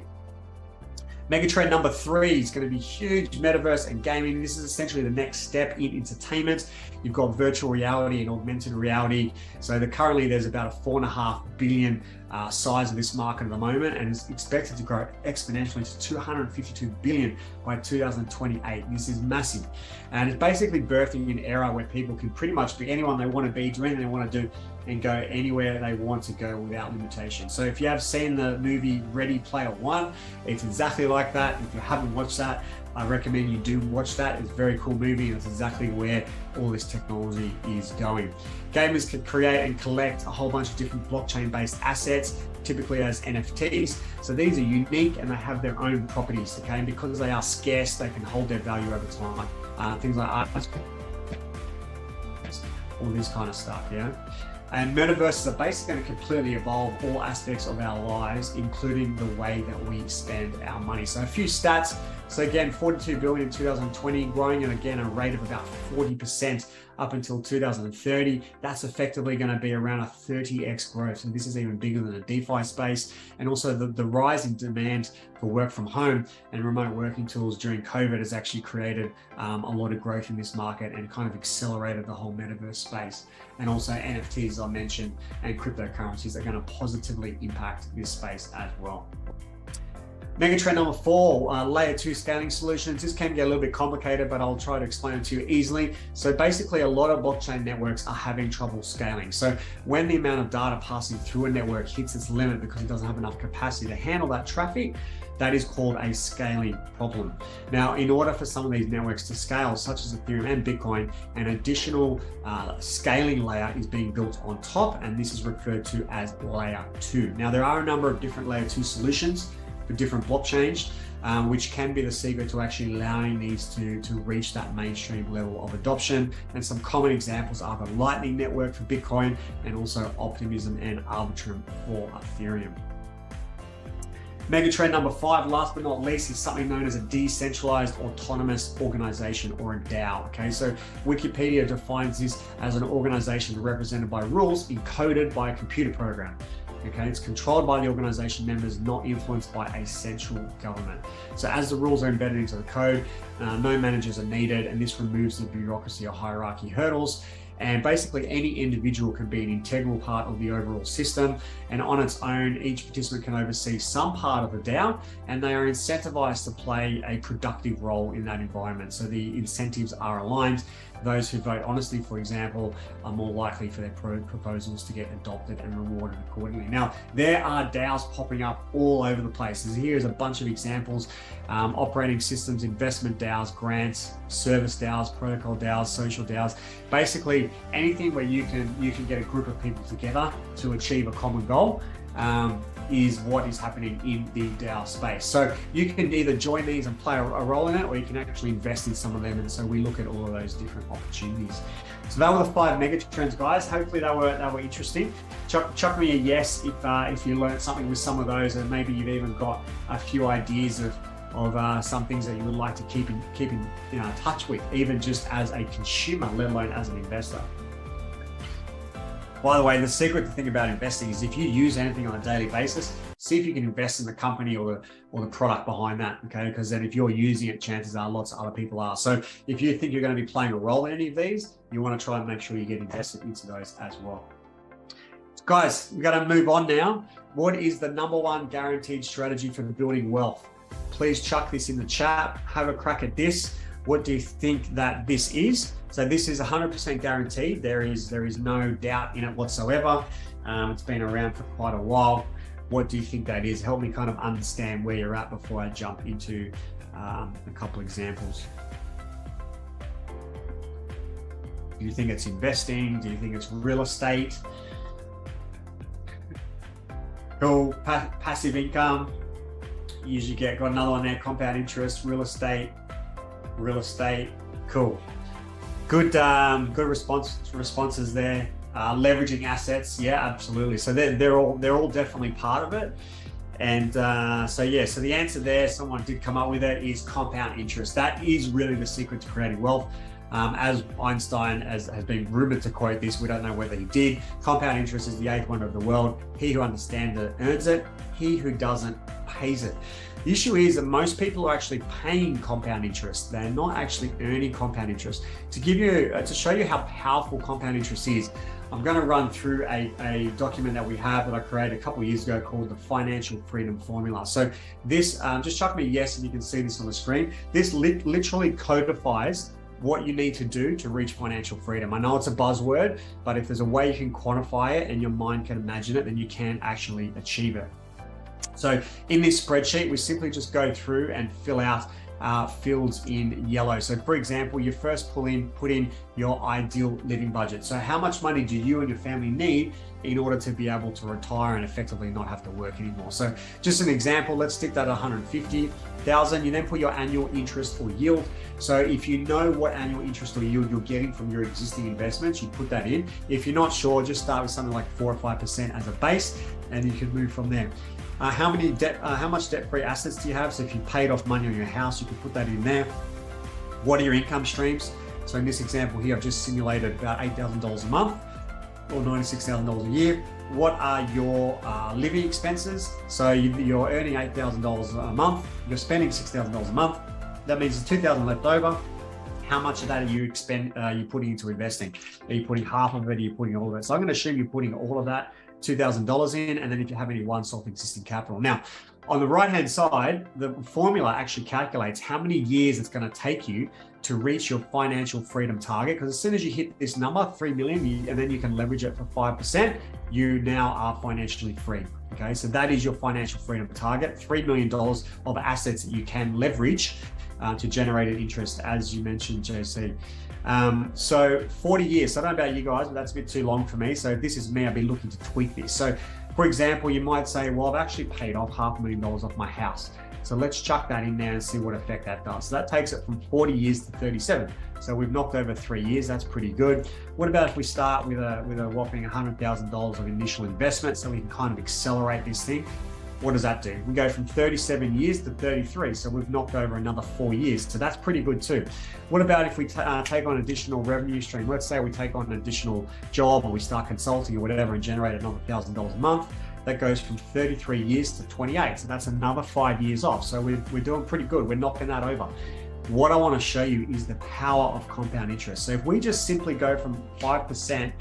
Megatrend number 3 is going to be huge: metaverse and gaming. This is essentially the next step in entertainment. You've got virtual reality and augmented reality. So currently there's about a $4.5 billion size of this market at the moment, and it's expected to grow exponentially to 252 billion by 2028. This is massive, and it's basically birthing an era where people can pretty much be anyone they want to be, do anything they want to do, and go anywhere they want to go without limitation. So if you have seen the movie Ready Player One, it's exactly like that. If you haven't watched that, I recommend you do watch that. It's a very cool movie, and it's exactly where all this technology is going. Gamers can create and collect a whole bunch of different blockchain-based assets, typically as NFTs. So these are unique and they have their own properties, okay? And because they are scarce, they can hold their value over time. Things like art, all this kind of stuff, yeah? And metaverses are basically going to completely evolve all aspects of our lives, including the way that we spend our money. So a few stats So again, 42 billion in 2020, growing at again a rate of about 40% up until 2030. That's effectively going to be around a 30x growth. And this is even bigger than the DeFi space. And also the rise in demand for work from home and remote working tools during COVID has actually created a lot of growth in this market and kind of accelerated the whole metaverse space. And also NFTs, as I mentioned, and cryptocurrencies are going to positively impact this space as well. Megatrend number 4, layer 2 scaling solutions. This can get a little bit complicated, but I'll try to explain it to you easily. So basically, a lot of blockchain networks are having trouble scaling. So when the amount of data passing through a network hits its limit because it doesn't have enough capacity to handle that traffic, that is called a scaling problem. Now, in order for some of these networks to scale, such as Ethereum and Bitcoin, an additional scaling layer is being built on top, and this is referred to as layer 2. Now, there are a number of different layer 2 solutions for different blockchains, which can be the secret to actually allowing these to reach that mainstream level of adoption. And some common examples are the Lightning Network for Bitcoin and also Optimism and Arbitrum for Ethereum. Megatrend number 5, last but not least, is something known as a decentralized autonomous organization, or a DAO. Okay, so Wikipedia defines this as an organization represented by rules encoded by a computer program. Okay, it's controlled by the organization members, not influenced by a central government. So as the rules are embedded into the code, no managers are needed, and this removes the bureaucracy or hierarchy hurdles. And basically any individual can be an integral part of the overall system, and on its own, each participant can oversee some part of the DAO, and they are incentivized to play a productive role in that environment. So the incentives are aligned. Those who vote honestly, for example, are more likely for their proposals to get adopted and rewarded accordingly. Now, there are DAOs popping up all over the place. So here's a bunch of examples: operating systems, investment DAOs, grants, service DAOs, protocol DAOs, social DAOs. Basically, anything where you can get a group of people together to achieve a common goal is what is happening in the DAO space. So you can either join these and play a role in it, or you can actually invest in some of them. And so we look at all of those different opportunities. So that were the 5 megatrends, guys. Hopefully they were interesting. Chuck me a yes if you learned something with some of those, and maybe you've even got a few ideas of some things that you would like to keep in touch with, even just as a consumer, let alone as an investor. By the way, the secret thing about investing is if you use anything on a daily basis, see if you can invest in the company or the product behind that, okay? Because then if you're using it, chances are lots of other people are. So if you think you're going to be playing a role in any of these, you want to try and make sure you get invested into those as well. Guys, we've got to move on now. What is the #1 guaranteed strategy for building wealth? Please chuck this in the chat. Have a crack at this. What do you think that this is? So this is 100% guaranteed. There is no doubt in it whatsoever. It's been around for quite a while. What do you think that is? Help me kind of understand where you're at before I jump into a couple examples. Do you think it's investing? Do you think it's real estate? Cool. Passive income. You usually got another one there, compound interest, real estate. Cool. Good responses there. Leveraging assets, yeah, absolutely. So they're all definitely part of it. And so the answer there, someone did come up with it, is compound interest. That is really the secret to creating wealth. As Einstein has been rumored to quote this, we don't know whether he did. Compound interest is the 8th wonder of the world. He who understands it earns it. He who doesn't pays it. The issue is that most people are actually paying compound interest. They're not actually earning compound interest. To show you how powerful compound interest is, I'm going to run through a document that we have that I created a couple of years ago called the Financial Freedom Formula. So this, just chuck me a yes if you can see this on the screen. This literally codifies what you need to do to reach financial freedom. I know it's a buzzword, but if there's a way you can quantify it and your mind can imagine it, then you can actually achieve it. So in this spreadsheet, we simply just go through and fill out fields in yellow. So for example, you first put in your ideal living budget. So how much money do you and your family need in order to be able to retire and effectively not have to work anymore? So just an example, let's stick that at 150,000. You then put your annual interest or yield. So if you know what annual interest or yield you're getting from your existing investments, you put that in. If you're not sure, just start with something like 4 or 5% as a base, and you can move from there. How much debt-free assets do you have? So if you paid off money on your house, you can put that in there. What are your income streams? So in this example here, I've just simulated about $8,000 a month or $96,000 a year. What are your living expenses? So you're earning $8,000 a month, you're spending $6,000 a month. That means there's $2,000 left over. How much of that are you putting into investing? Are you putting half of it? Are you putting all of it? So I'm going to assume you're putting all of that $2,000 in, and then if you have any one-off existing capital. Now, on the right-hand side, the formula actually calculates how many years it's going to take you to reach your financial freedom target. Because as soon as you hit this number, 3 million, and then you can leverage it for 5%, you now are financially free. Okay, so that is your financial freedom target, $3 million of assets that you can leverage to generate an interest, as you mentioned, JC. So 40 years. So I don't know about you guys, but that's a bit too long for me. So if this is me, I'd be looking to tweak this. So for example, you might say, well, I've actually paid off $500,000 off my house. So let's chuck that in there and see what effect that does. So that takes it from 40 years to 37. So we've knocked over 3 years. That's pretty good. What about if we start with a whopping $100,000 of initial investment so we can kind of accelerate this thing? What does that do? We go from 37 years to 33. So we've knocked over another 4 years. So that's pretty good too. What about if we take on additional revenue stream? Let's say we take on an additional job or we start consulting or whatever and generate another $1,000 a month. That goes from 33 years to 28. So that's another 5 years off. So we're doing pretty good. We're knocking that over. What I want to show you is the power of compound interest. So if we just simply go from 5%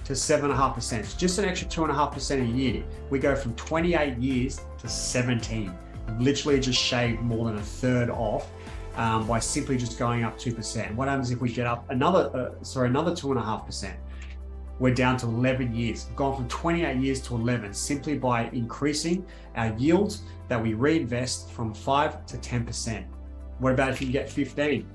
to 7.5%, it's just an extra 2.5% a year. We go from 28 years to 17. Literally just shaved more than a third off by simply just going up 2%. What happens if we get up another 2.5%? We're down to 11 years. We've gone from 28 years to 11 simply by increasing our yields that we reinvest from 5 to 10%. What about if you get 15?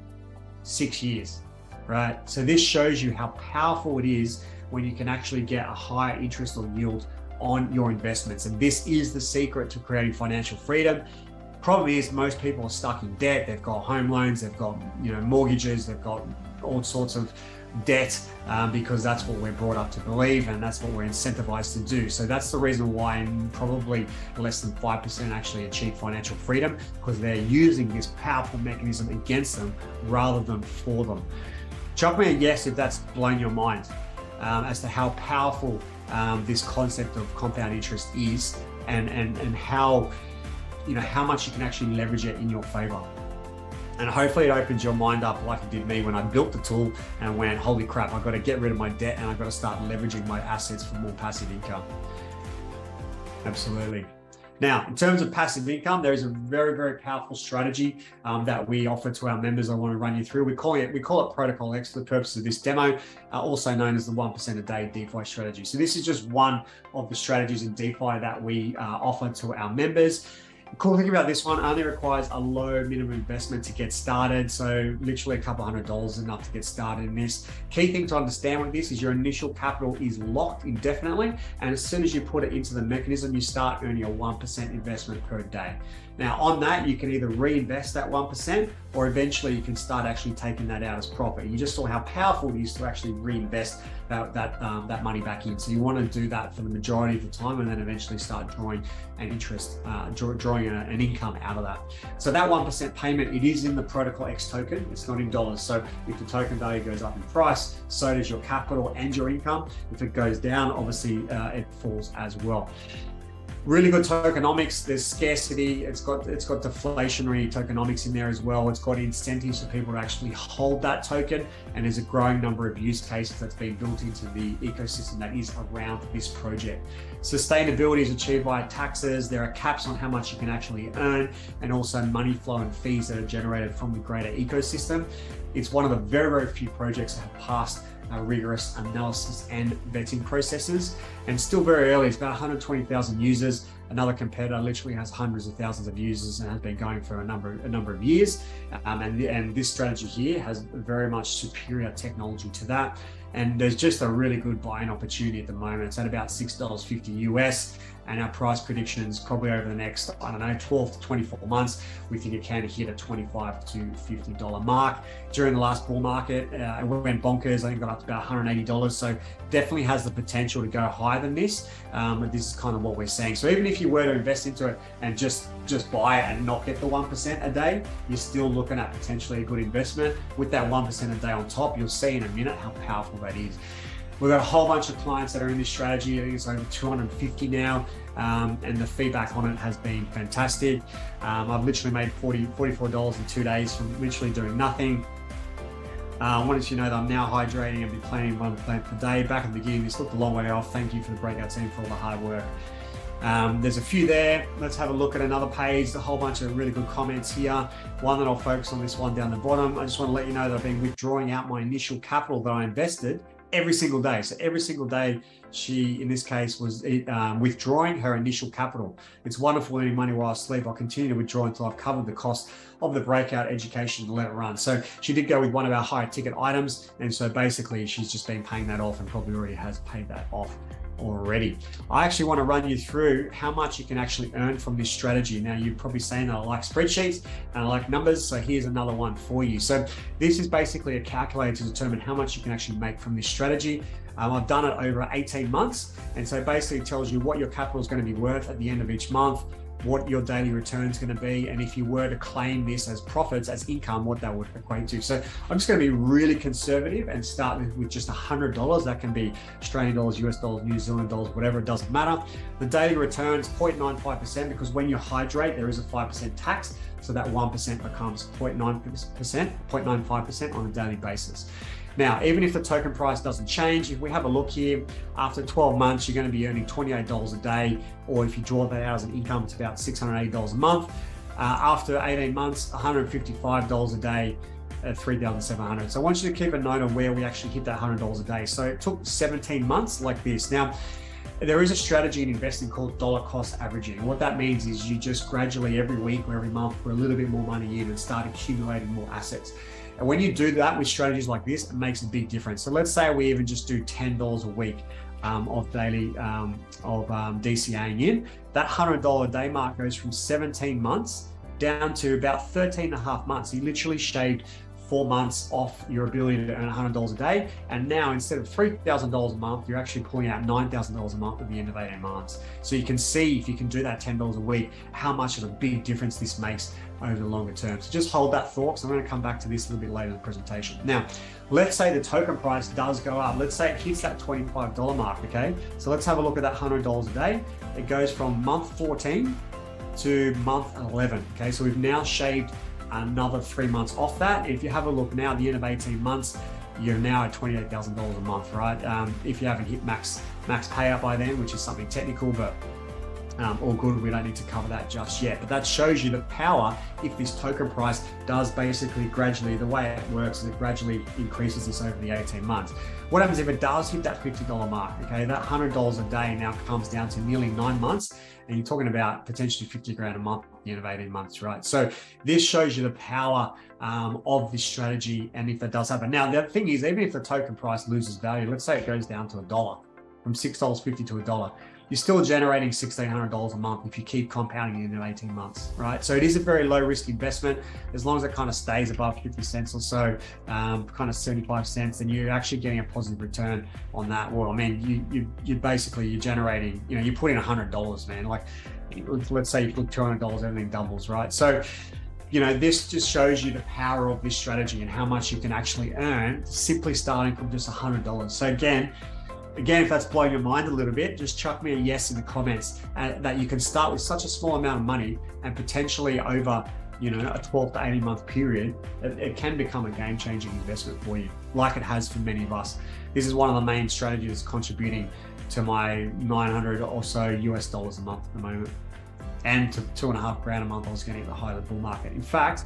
6 years, right? So this shows you how powerful it is when you can actually get a higher interest or yield on your investments. And this is the secret to creating financial freedom. Problem is most people are stuck in debt. They've got home loans, they've got mortgages, they've got all sorts of debt because that's what we're brought up to believe and that's what we're incentivized to do. So that's the reason why probably less than 5% actually achieve financial freedom, because they're using this powerful mechanism against them rather than for them. Chuck me a yes if that's blown your mind as to how powerful this concept of compound interest is and how much you can actually leverage it in your favor. And hopefully it opens your mind up like it did me when I built the tool and went, holy crap, I've got to get rid of my debt and I've got to start leveraging my assets for more passive income. Absolutely. Now, in terms of passive income, there is a very, very powerful strategy that we offer to our members. I want to run you through. We call it Protocol X for the purpose of this demo, also known as the 1% a day DeFi strategy. So this is just one of the strategies in DeFi that we offer to our members. The cool thing about this one, only requires a low minimum investment to get started. So literally a couple $100 is enough to get started in this. Key thing to understand with this is your initial capital is locked indefinitely. And as soon as you put it into the mechanism, you start earning a 1% investment per day. Now on that, you can either reinvest that 1% or eventually you can start actually taking that out as profit. You just saw how powerful it is to actually reinvest that money back in. So you want to do that for the majority of the time and then eventually start drawing an interest, drawing an income out of that. So that 1% payment, it is in the Protocol X token, it's not in dollars. So if the token value goes up in price, so does your capital and your income. If it goes down, obviously it falls as well. Really good tokenomics. There's scarcity. It's got deflationary tokenomics in there as well. It's got incentives for people to actually hold that token, and there's a growing number of use cases that's been built into the ecosystem that is around this project. Sustainability is achieved via taxes. There are caps on how much you can actually earn, and also money flow and fees that are generated from the greater ecosystem. It's one of the very, very few projects that have passed rigorous analysis and vetting processes, and still very early. It's about 120,000 users. Another competitor literally has hundreds of thousands of users and has been going for a number of years. And this strategy here has very much superior technology to that. And there's just a really good buying opportunity at the moment. It's at about $6.50 US, and our price predictions probably over the next, 12 to 24 months, we think it can hit a $25 to $50 mark. During the last bull market, it went bonkers. I think it got up to about $180. So definitely has the potential to go higher than this. But this is kind of what we're seeing. So even if you were to invest into it and just buy it and not get the 1% a day, you're still looking at potentially a good investment. With that 1% a day on top, you'll see in a minute how powerful that is. We've got a whole bunch of clients that are in this strategy. I think it's over 250 now, and the feedback on it has been fantastic. I've literally made $44 in 2 days from literally doing nothing. I wanted you to know that I'm now hydrating and be planning 1 plant per day. Back at the beginning, this looked a long way off. Thank you for the breakout team for all the hard work. There's a few there. Let's have a look at another page. A whole bunch of really good comments here. One that I'll focus on, this one down the bottom. I just want to let you know that I've been withdrawing out my initial capital that I invested every single day. So every single day, she, in this case, was withdrawing her initial capital. It's wonderful earning money while I sleep. I'll continue to withdraw until I've covered the cost of the breakout education to let it run. So she did go with one of our higher ticket items. And so basically she's just been paying that off and probably already has paid that off already. I actually want to run you through how much you can actually earn from this strategy. Now, you're probably saying that I like spreadsheets and I like numbers, so here's another one for you. So this is basically a calculator to determine how much you can actually make from this strategy. I've done it over 18 months, and so basically it tells you what your capital is going to be worth at the end of each month, what your daily return is going to be, and if you were to claim this as profits, as income, what that would equate to. So I'm just going to be really conservative and start with just $100. That can be Australian dollars, US dollars, New Zealand dollars, whatever, it doesn't matter. The daily return is 0.95%, because when you hydrate, there is a 5% tax. So that 1% becomes 0.95% on a daily basis. Now, even if the token price doesn't change, if we have a look here, after 12 months, you're going to be earning $28 a day, or if you draw that out as an income, it's about $680 a month. After 18 months, $155 a day at $3,700. So I want you to keep a note of where we actually hit that $100 a day. So it took 17 months like this. Now, there is a strategy in investing called dollar cost averaging. What that means is you just gradually every week or every month put a little bit more money in and start accumulating more assets. And when you do that with strategies like this, it makes a big difference. So let's say we even just do $10 a week of daily DCAing in. That $100 a day mark goes from 17 months down to about 13 and a half months. You literally shaved 4 months off your ability to earn $100 a day. And now instead of $3,000 a month, you're actually pulling out $9,000 a month at the end of 18 months. So you can see, if you can do that $10 a week, how much of a big difference this makes over the longer term. So just hold that thought, because I'm going to come back to this a little bit later in the presentation. Now, let's say the token price does go up. Let's say it hits that $25 mark, okay? So let's have a look at that $100 a day. It goes from month 14 to month 11, okay? So we've now shaved another 3 months off that. If you have a look now, at the end of 18 months, you're now at $28,000 a month, right? If you haven't hit max payout by then, which is something technical, but all good, we don't need to cover that just yet. But that shows you the power if this token price does basically gradually, the way it works is it gradually increases this over the 18 months. What happens if it does hit that $50 mark? Okay, that $100 a day now comes down to nearly 9 months, and you're talking about potentially 50 grand a month at the end of 18 months, right? So this shows you the power of this strategy, and if that does happen. Now, the other thing is, even if the token price loses value, let's say it goes down to $1, from $6.50 to $1, you're still generating $1,600 a month if you keep compounding it in 18 months, right? So it is a very low risk investment. As long as it kind of stays above 50 cents or so, kind of 75 cents, then you're actually getting a positive return on that. Well, I mean, you basically, you're generating, you know, you put in $100, man. Like, let's say you put $200, everything doubles, right? So, you know, this just shows you the power of this strategy and how much you can actually earn simply starting from just $100. So again, if that's blowing your mind a little bit, just chuck me a yes in the comments that you can start with such a small amount of money, and potentially over, you know, a 12 to 18 month period, it can become a game-changing investment for you, like it has for many of us. This is one of the main strategies contributing to my 900 or so US dollars a month at the moment, and to 2.5 grand a month I was getting at the height of the bull market. In fact,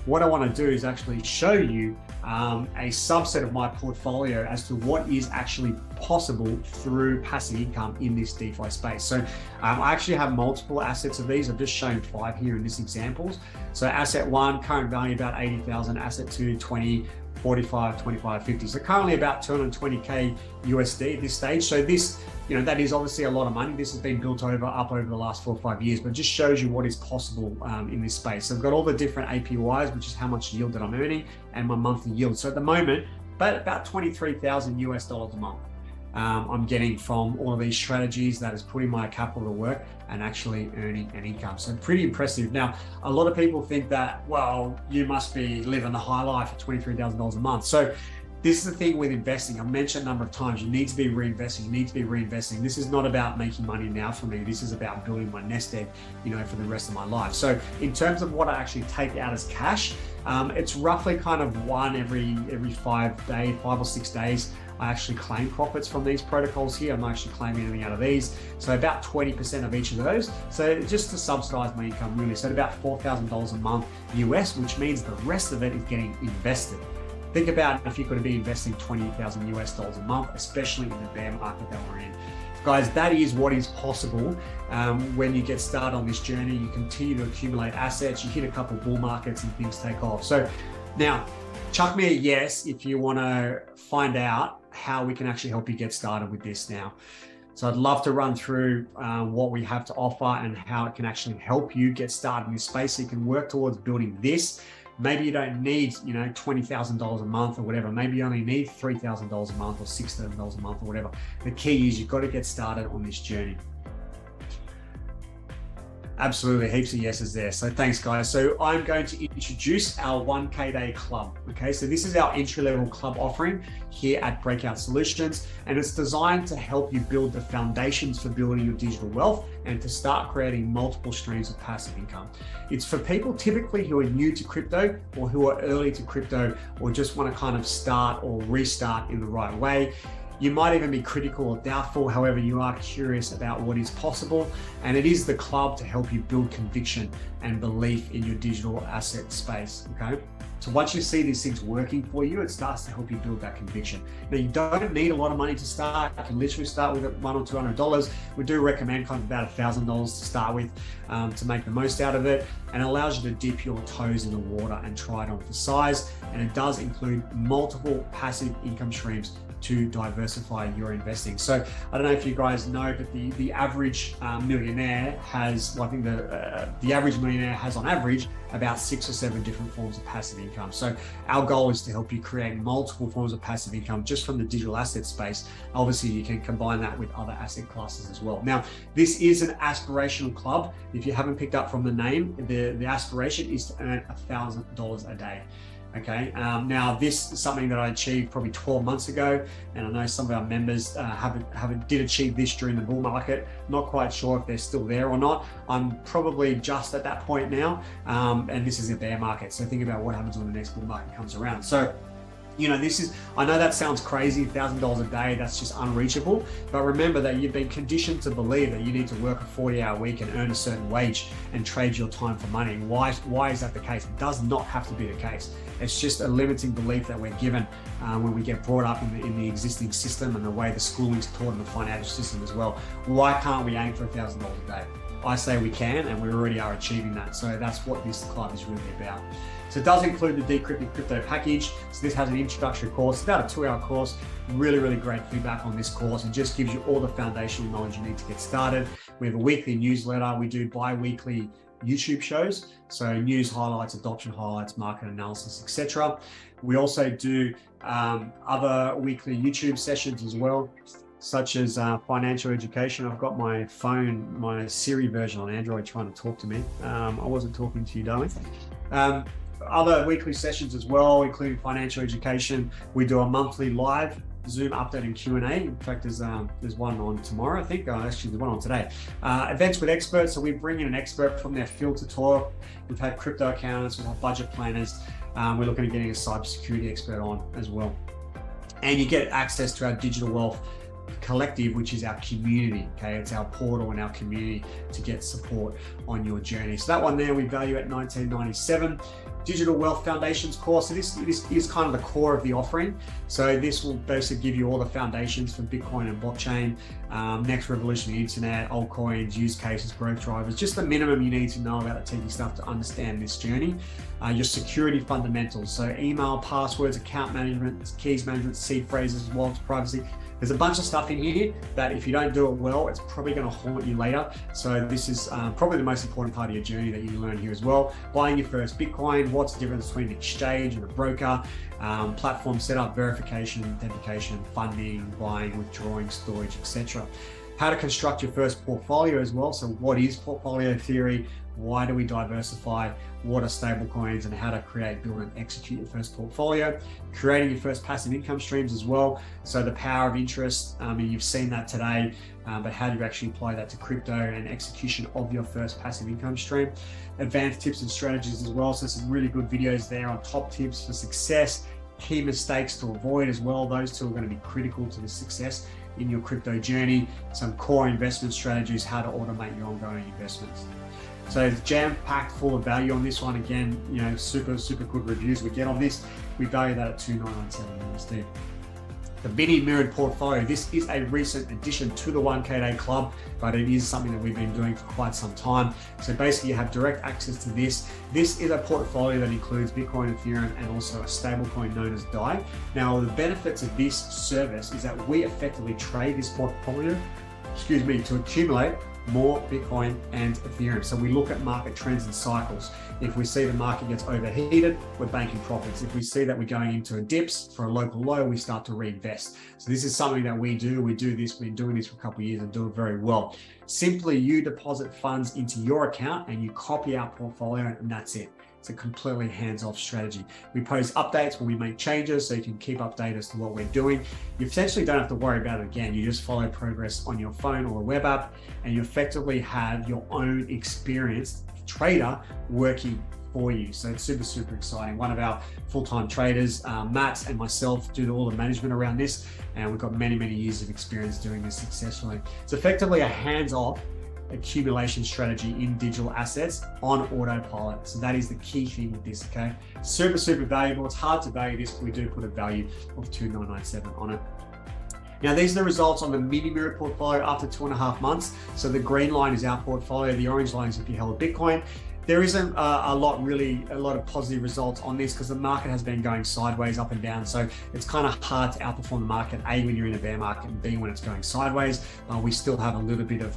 what I want to do is actually show you a subset of my portfolio as to what is actually possible through passive income in this DeFi space. So I actually have multiple assets of these. I've just shown 5 here in this examples. So asset 1, current value about 80,000, asset 2, 20, 45, 25, 50. So currently about 220K USD at this stage. So this, you know, that is obviously a lot of money. This has been built up over the last 4 or 5 years, but it just shows you what is possible in this space. So I've got all the different APYs, which is how much yield that I'm earning, and my monthly yield. So at the moment, about 23,000 US dollars a month. I'm getting from all of these strategies that is putting my capital to work and actually earning an income. So pretty impressive. Now, a lot of people think that, well, you must be living the high life at $23,000 a month. So this is the thing with investing. I've mentioned a number of times, you need to be reinvesting. You need to be reinvesting. This is not about making money now for me. This is about building my nest egg, for the rest of my life. So in terms of what I actually take out as cash, it's roughly kind of one every 5 or 6 days. I actually claim profits from these protocols here. I'm not actually claiming anything out of these. So about 20% of each of those. So just to subsidize my income really. So about $4,000 a month US, which means the rest of it is getting invested. Think about if you could be investing $20,000 US a month, especially in the bear market that we're in. Guys, that is what is possible when you get started on this journey. You continue to accumulate assets, you hit a couple of bull markets and things take off. So now, chuck me a yes if you want to find out how we can actually help you get started with this now. So I'd love to run through what we have to offer and how it can actually help you get started in this space so you can work towards building this. Maybe you don't need, $20,000 a month or whatever. Maybe you only need $3,000 a month or $6,000 a month or whatever. The key is you've got to get started on this journey. Absolutely, heaps of yeses there. So thanks, guys. So I'm going to introduce our 1K Day Club. Okay, so this is our entry-level club offering here at Breakout Solutions, and it's designed to help you build the foundations for building your digital wealth and to start creating multiple streams of passive income. It's for people typically who are new to crypto or who are early to crypto or just want to kind of start or restart in the right way. You might even be critical or doubtful, however, you are curious about what is possible, and it is the club to help you build conviction and belief in your digital asset space, okay? So once you see these things working for you, it starts to help you build that conviction. Now, you don't need a lot of money to start. You can literally start with $100 or $200. We do recommend kind of about $1,000 to start with to make the most out of it, and it allows you to dip your toes in the water and try it on for size. And it does include multiple passive income streams to diversify your investing. So I don't know if you guys know, but the average millionaire has, well, I think the average millionaire has on average about 6 or 7 different forms of passive income. So our goal is to help you create multiple forms of passive income just from the digital asset space. Obviously, you can combine that with other asset classes as well. Now, this is an aspirational club. If you haven't picked up from the name, the aspiration is to earn $1,000 a day. Okay, now this is something that I achieved probably 12 months ago, and I know some of our members did achieve this during the bull market. Not quite sure if they're still there or not. I'm probably just at that point now, and this is a bear market. So think about what happens when the next bull market comes around. So, I know that sounds crazy, $1,000 a day, that's just unreachable. But remember that you've been conditioned to believe that you need to work a 40-hour week and earn a certain wage and trade your time for money. Why is that the case? It does not have to be the case. It's just a limiting belief that we're given when we get brought up in the existing system and the way the schooling is taught in the financial system as well. Why can't we aim for $1,000 a day? I say we can, and we already are achieving that. So that's what this club is really about. So it does include the Decrypting Crypto package. So this has an introductory course, it's about a 2-hour course. Really, really great feedback on this course. It just gives you all the foundational knowledge you need to get started. We have a weekly newsletter. We do bi-weekly YouTube shows. So news highlights, adoption highlights, market analysis, etc. We also do other weekly YouTube sessions as well, such as financial education. I've got my phone, my Siri version on Android trying to talk to me. I wasn't talking to you, darling. Other weekly sessions as well, including financial education. We do a monthly live Zoom update and Q&A. In fact, there's one on tomorrow, I think. Actually, there's one on today. Events with experts. So we bring in an expert from their field to talk. We've had crypto accountants, we've had budget planners. We're looking at getting a cybersecurity expert on as well. And you get access to our digital wealth collective, which is our community. Okay, it's our portal and our community to get support on your journey. So that one there we value at $19.97. Digital Wealth Foundations course. So this is kind of the core of the offering. So this will basically give you all the foundations for Bitcoin and blockchain, next revolution of the internet, altcoins, use cases, growth drivers, just the minimum you need to know about the techie stuff to understand this journey. Your security fundamentals, so email, passwords, account management, keys management, seed phrases, wallets, privacy. There's a bunch of stuff in here that if you don't do it well, it's probably going to haunt you later. So this is probably the most important part of your journey that you learn here as well. Buying your first Bitcoin, what's the difference between an exchange and a broker, platform setup, verification, authentication, funding, buying, withdrawing, storage, etc. How to construct your first portfolio as well. So what is portfolio theory? Why do we diversify? What are stable coins, and how to create, build, and execute your first portfolio? Creating your first passive income streams as well. So the power of interest, you've seen that today, but how do you actually apply that to crypto and execution of your first passive income stream? Advanced tips and strategies as well. So some really good videos there on top tips for success, key mistakes to avoid as well. Those two are going to be critical to the success in your crypto journey. Some core investment strategies, how to automate your ongoing investments. So it's jam-packed full of value on this one. Again, super good reviews we get on this. We value that at $2,997 USD. The mini mirrored portfolio. This is a recent addition to the 1K Day Club, but it is something that we've been doing for quite some time. So basically you have direct access to this. This is a portfolio that includes Bitcoin, Ethereum, and also a stablecoin known as DAI. Now, the benefits of this service is that we effectively trade this portfolio, to accumulate more Bitcoin and Ethereum. So we look at market trends and cycles. If we see the market gets overheated, we're banking profits. If we see that we're going into a dips for a local low, we start to reinvest. So this is something that we do. We've been doing this for a couple of years and do it very well. Simply, you deposit funds into your account and you copy our portfolio, and that's it. It's a completely hands-off strategy. We post updates when we make changes, so you can keep updated as to what we're doing. You essentially don't have to worry about it again. You just follow progress on your phone or a web app, and you effectively have your own experienced trader working for you. So it's super exciting. One of our full-time traders, Matt, and myself do all the management around this, and we've got many years of experience doing this successfully. It's effectively a hands-off accumulation strategy in digital assets on autopilot. So that is the key thing with this, okay? Super valuable. It's hard to value this, but we do put a value of $2,997 on it. Now, these are the results on the mini mirror portfolio after 2.5 months. So the green line is our portfolio. The orange line is if you held Bitcoin. There isn't a lot of positive results on this because the market has been going sideways, up and down. So it's kind of hard to outperform the market, A, when you're in a bear market, and B, when it's going sideways. We still have a little bit of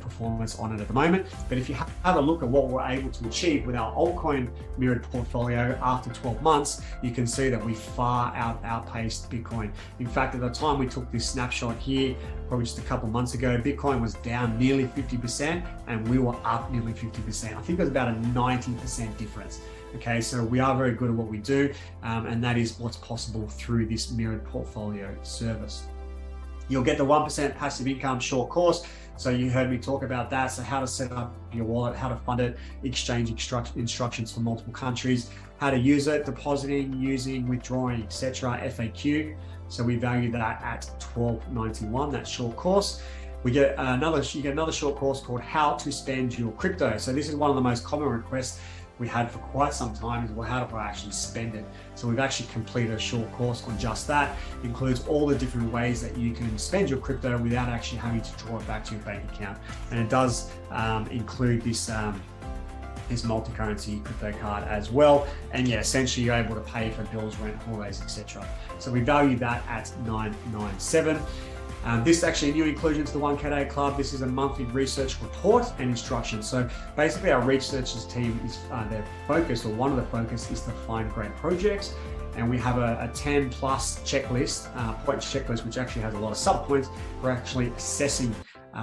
performance on it at the moment. But if you have a look at what we're able to achieve with our altcoin mirrored portfolio after 12 months, you can see that we far outpaced Bitcoin. In fact, at the time we took this snapshot here, probably just a couple months ago, Bitcoin was down nearly 50% and we were up nearly 50%. I think it was about a 90% difference. Okay, so we are very good at what we do, and that is what's possible through this mirrored portfolio service. You'll get the 1% passive income short course. So you heard me talk about that. So how to set up your wallet, how to fund it, exchange instructions for multiple countries, how to use it, depositing, using, withdrawing, etc. FAQ. So we value that at $12.91, that short course. You get another short course called How to Spend Your Crypto. So this is one of the most common requests we had for quite some time is, well, how do I actually spend it? So we've actually completed a short course on just that. It includes all the different ways that you can spend your crypto without actually having to draw it back to your bank account. And it does include this multi-currency crypto card as well. And yeah, essentially you're able to pay for bills, rent, holidays, etc. So we value that at $997. This is actually a new inclusion to the 1K Day Club. This is a monthly research report and instructions. So basically our researchers team is their focus, or one of the focus, is to find great projects. And we have a 10 plus checklist, points checklist, which actually has a lot of sub points for actually assessing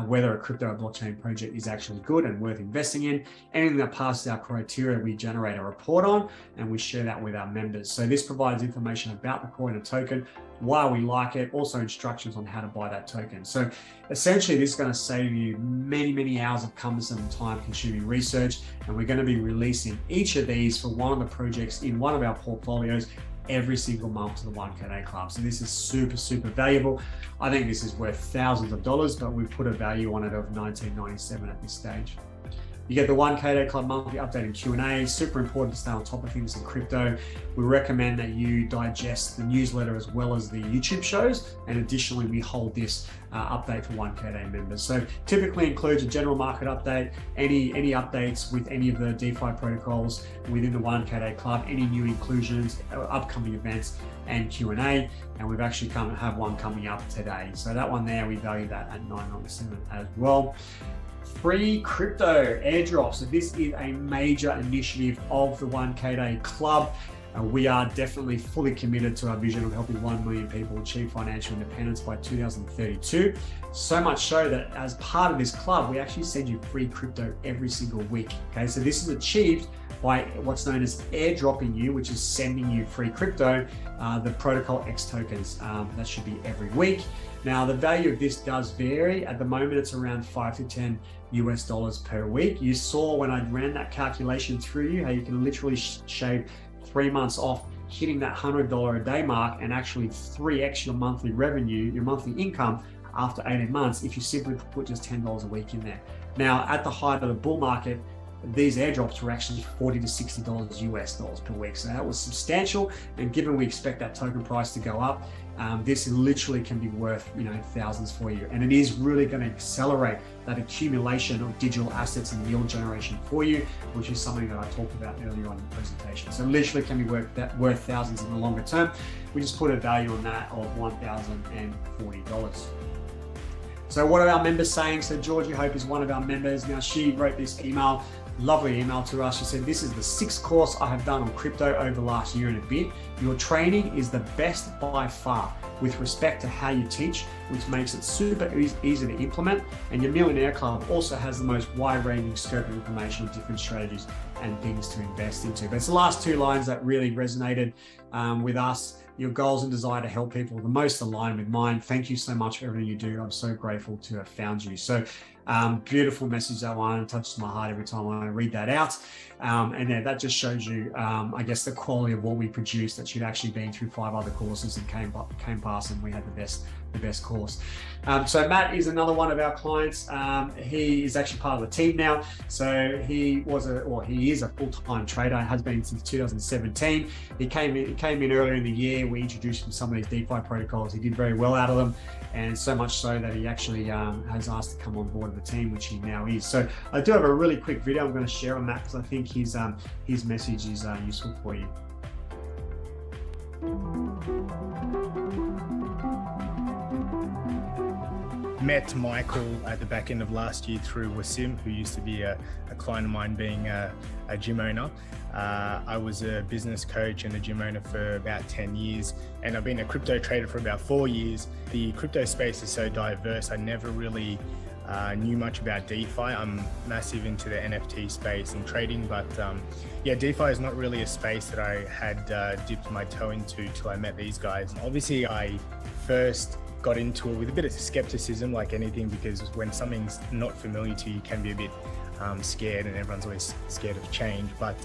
whether a crypto or blockchain project is actually good and worth investing in. Anything that passes our criteria, we generate a report on, and we share that with our members. So this provides information about the coin and token, why we like it, also instructions on how to buy that token. So essentially this is going to save you many hours of cumbersome time consuming research, and we're going to be releasing each of these for one of the projects in one of our portfolios every single month to the 1K Day Club. So this is super valuable. I think this is worth thousands of dollars, but we've put a value on it of $19.97 at this stage. You get the 1K Day Club monthly update and Q&A. Super important to stay on top of things in crypto. We recommend that you digest the newsletter as well as the YouTube shows. And additionally, we hold this update for 1K Day members. So typically includes a general market update, any updates with any of the DeFi protocols within the 1K Day Club, any new inclusions, upcoming events, and Q&A. And we've actually have one coming up today. So that one there, we value that at $9.97 as well. Free crypto airdrops. So this is a major initiative of the 1K Day Club. We are definitely fully committed to our vision of helping 1 million people achieve financial independence by 2032. So much so that as part of this club, we actually send you free crypto every single week. Okay, so this is achieved by what's known as airdropping you, which is sending you free crypto, the Protocol X tokens. That should be every week. Now, the value of this does vary. At the moment, it's around $5 to $10 per week. You saw when I ran that calculation through you, how you can literally shave 3 months off hitting that $100 a day mark and actually 3x your monthly revenue, your monthly income after 18 months if you simply put just $10 a week in there. Now, at the height of the bull market, these airdrops were actually $40 to $60 per week. So that was substantial. And given we expect that token price to go up, this literally can be worth, thousands for you. And it is really going to accelerate that accumulation of digital assets and yield generation for you, which is something that I talked about earlier on in the presentation. So literally can be worth thousands in the longer term. We just put a value on that of $1,040. So what are our members saying? So Georgie Hope is one of our members. Now she wrote this email, lovely email to us. She said, "This is the 6th course I have done on crypto over the last year and a bit. Your training is the best by far with respect to how you teach, which makes it super easy to implement. And your Millionaire Club also has the most wide-ranging scope of information on different strategies and things to invest into." But it's the last 2 lines that really resonated with us. Your goals and desire to help people are the most aligned with mine. Thank you so much for everything you do. I'm so grateful to have found you. So beautiful message, that one. It touches my heart every time I read that out. And yeah, that just shows you, I guess, the quality of what we produce, that she'd actually been through 5 other courses and came past, and we had the best course. So Matt is another one of our clients. He is actually part of the team now. So he is a full-time trader, has been since 2017. He came in earlier in the year. We introduced him some of these DeFi protocols. He did very well out of them, and so much so that he actually has asked to come on board the team, which he now is. So I do have a really quick video I'm going to share on that, because I think his message is useful for you. Met Michael at the back end of last year through Wasim, who used to be a client of mine, being a gym owner. I was a business coach and a gym owner for about 10 years, and I've been a crypto trader for about 4 years. The crypto space is so diverse. I never really knew much about DeFi. I'm massive into the NFT space and trading, but yeah, DeFi is not really a space that I had dipped my toe into till I met these guys. Obviously, I first got into it with a bit of skepticism, like anything, because when something's not familiar to you, you can be a bit scared, and everyone's always scared of change. But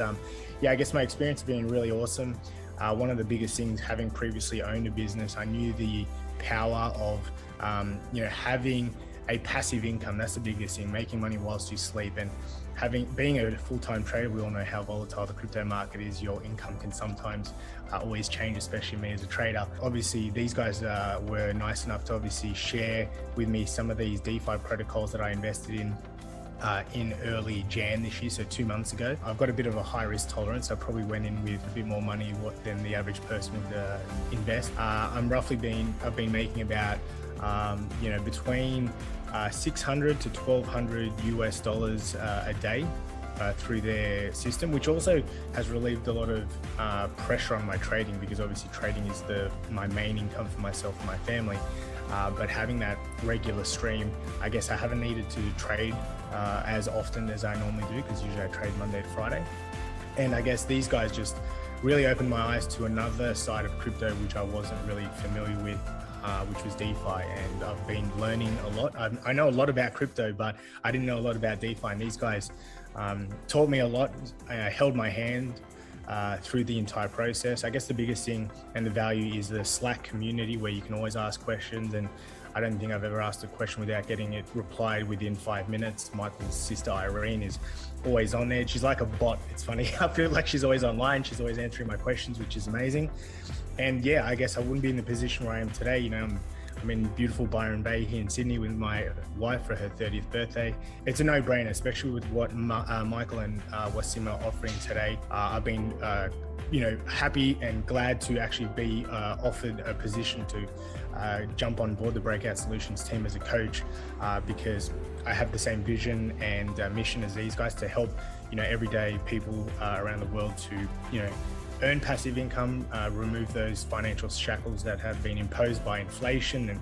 yeah, I guess my experience has been really awesome. One of the biggest things, having previously owned a business, I knew the power of having a passive income. That's the biggest thing, making money whilst you sleep. And being a full-time trader, we all know how volatile the crypto market is. Your income can sometimes always change, especially me as a trader. Obviously, these guys were nice enough to obviously share with me some of these DeFi protocols that I invested in early Jan this year, so 2 months ago. I've got a bit of a high risk tolerance. I probably went in with a bit more money than the average person would invest. I've been making about between $600 to $1,200 a day through their system, which also has relieved a lot of pressure on my trading, because obviously trading is my main income for myself and my family. But having that regular stream, I guess I haven't needed to trade as often as I normally do, because usually I trade Monday to Friday. And I guess these guys just really opened my eyes to another side of crypto, which I wasn't really familiar with, which was DeFi. And I've been learning a lot. I know a lot about crypto, but I didn't know a lot about DeFi. And these guys taught me a lot, held my hand through the entire process. I guess the biggest thing and the value is the Slack community where you can always ask questions, and I don't think I've ever asked a question without getting it replied within 5 minutes. Michael's sister Irene is always on there. She's like a bot. It's funny. I feel like she's always online. She's always answering my questions, which is amazing. And yeah, I guess I wouldn't be in the position where I am today. You know, I'm in beautiful Byron Bay here in Sydney with my wife for her 30th birthday. It's a no-brainer, especially with what Michael and Wasim are offering today. I've been happy and glad to actually be offered a position to jump on board the Breakout Solutions team as a coach, because I have the same vision and mission as these guys to help, everyday people around the world to, earn passive income, remove those financial shackles that have been imposed by inflation. And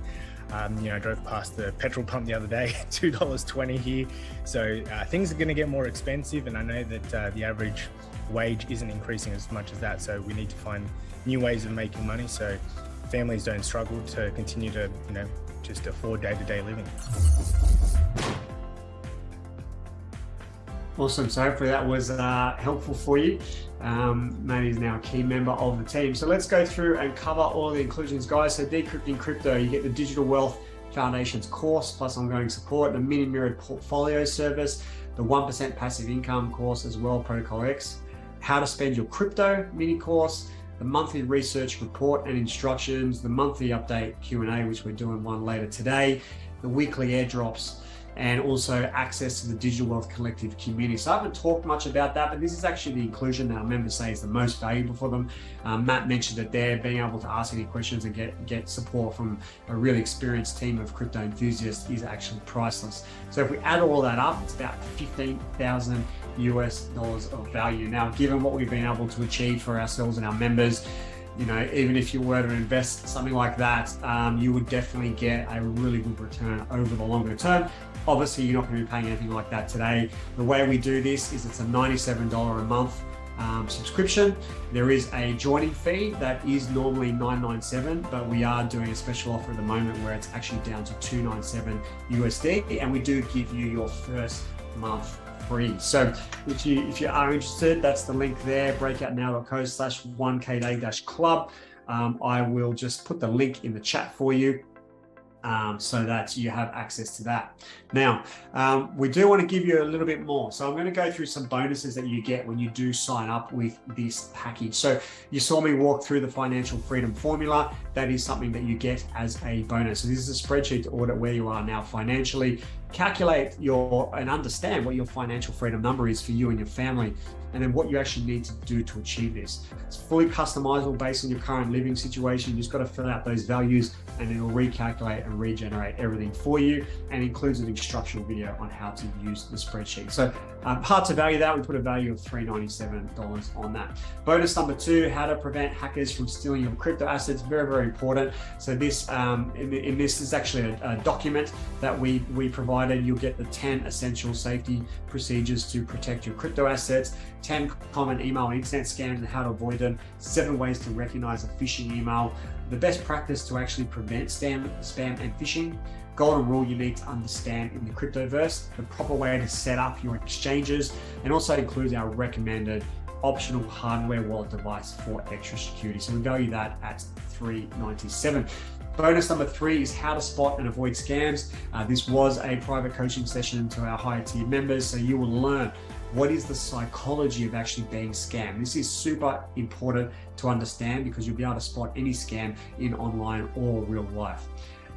I drove past the petrol pump the other day, $2.20 here. So things are going to get more expensive, and I know that the average wage isn't increasing as much as that. So we need to find new ways of making money so families don't struggle to continue to, just afford day-to-day living. Awesome. So hopefully that was helpful for you. Matt is now a key member of the team. So let's go through and cover all the inclusions, guys. So Decrypting Crypto, you get the Digital Wealth Foundations course, plus ongoing support, the mini mirrored portfolio service, the 1% passive income course as well, Protocol X, how to spend your crypto mini course, the monthly research report and instructions, the monthly update Q&A, which we're doing one later today, the weekly airdrops, and also access to the Digital Wealth Collective community. So I haven't talked much about that, but this is actually the inclusion that our members say is the most valuable for them. Matt mentioned that they're being able to ask any questions and get support from a really experienced team of crypto enthusiasts is actually priceless. So if we add all that up, it's about $15,000 of value. Now, given what we've been able to achieve for ourselves and our members, even if you were to invest something like that, you would definitely get a really good return over the longer term. Obviously, you're not going to be paying anything like that today. The way we do this is it's a $97 a month subscription. There is a joining fee that is normally $997, but we are doing a special offer at the moment where it's actually down to $297 USD, and we do give you your first month free. So if you are interested, that's the link there, breakoutnow.co/1kday-club. I will just put the link in the chat for you, so that you have access to that. Now, we do want to give you a little bit more. So I'm going to go through some bonuses that you get when you do sign up with this package. So you saw me walk through the financial freedom formula. That is something that you get as a bonus. So this is a spreadsheet to audit where you are now financially, calculate and understand what your financial freedom number is for you and your family, and then what you actually need to do to achieve this. It's fully customizable based on your current living situation. You just got to fill out those values and it'll recalculate and regenerate everything for you, and includes an instructional video on how to use the spreadsheet. So hard to value that. We put a value of $397 on that. Bonus number 2, how to prevent hackers from stealing your crypto assets. Very, very important. So this, in this is actually a document that we provided. You'll get the 10 essential safety procedures to protect your crypto assets, 10 common email and internet scams and how to avoid them, 7 ways to recognize a phishing email, the best practice to actually prevent spam and phishing, golden rule you need to understand in the cryptoverse, the proper way to set up your exchanges, and also includes our recommended optional hardware wallet device for extra security. So we value that at $397. Bonus number 3 is how to spot and avoid scams. This was a private coaching session to our higher tier members, so you will learn what is the psychology of actually being scammed. This is super important to understand because you'll be able to spot any scam in online or real life.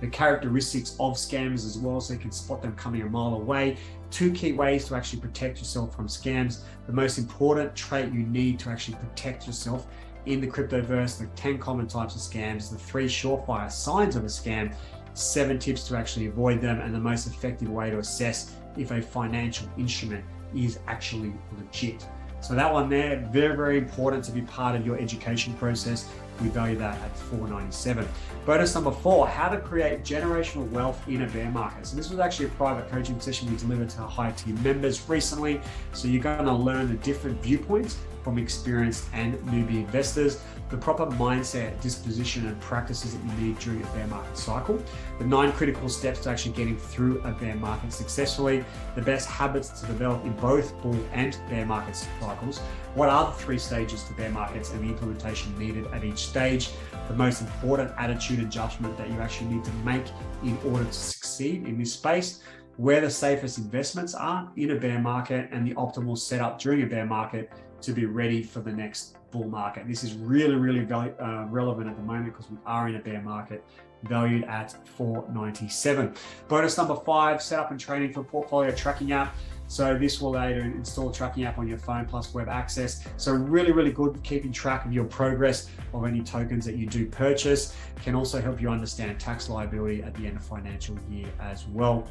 The characteristics of scams as well, so you can spot them coming a mile away. 2 key ways to actually protect yourself from scams. The most important trait you need to actually protect yourself in the cryptoverse, the 10 common types of scams, the 3 surefire signs of a scam, 7 tips to actually avoid them, and the most effective way to assess if a financial instrument is actually legit. So that one there, very, very important to be part of your education process. We value that at $497. Bonus number 4, how to create generational wealth in a bear market. So this was actually a private coaching session we delivered to our higher tier members recently. So you're going to learn the different viewpoints from experienced and newbie investors, the proper mindset, disposition, and practices that you need during a bear market cycle, the 9 critical steps to actually getting through a bear market successfully, the best habits to develop in both bull and bear market cycles, what are the 3 stages to bear markets and the implementation needed at each stage, the most important attitude and judgment that you actually need to make in order to succeed in this space, where the safest investments are in a bear market, and the optimal setup during a bear market to be ready for the next bull market. This is really relevant at the moment because we are in a bear market, valued at $497. Bonus number 5, setup and training for portfolio tracking app. So this will allow you to install a tracking app on your phone plus web access. So really good keeping track of your progress of any tokens that you do purchase. Can also help you understand tax liability at the end of financial year as well.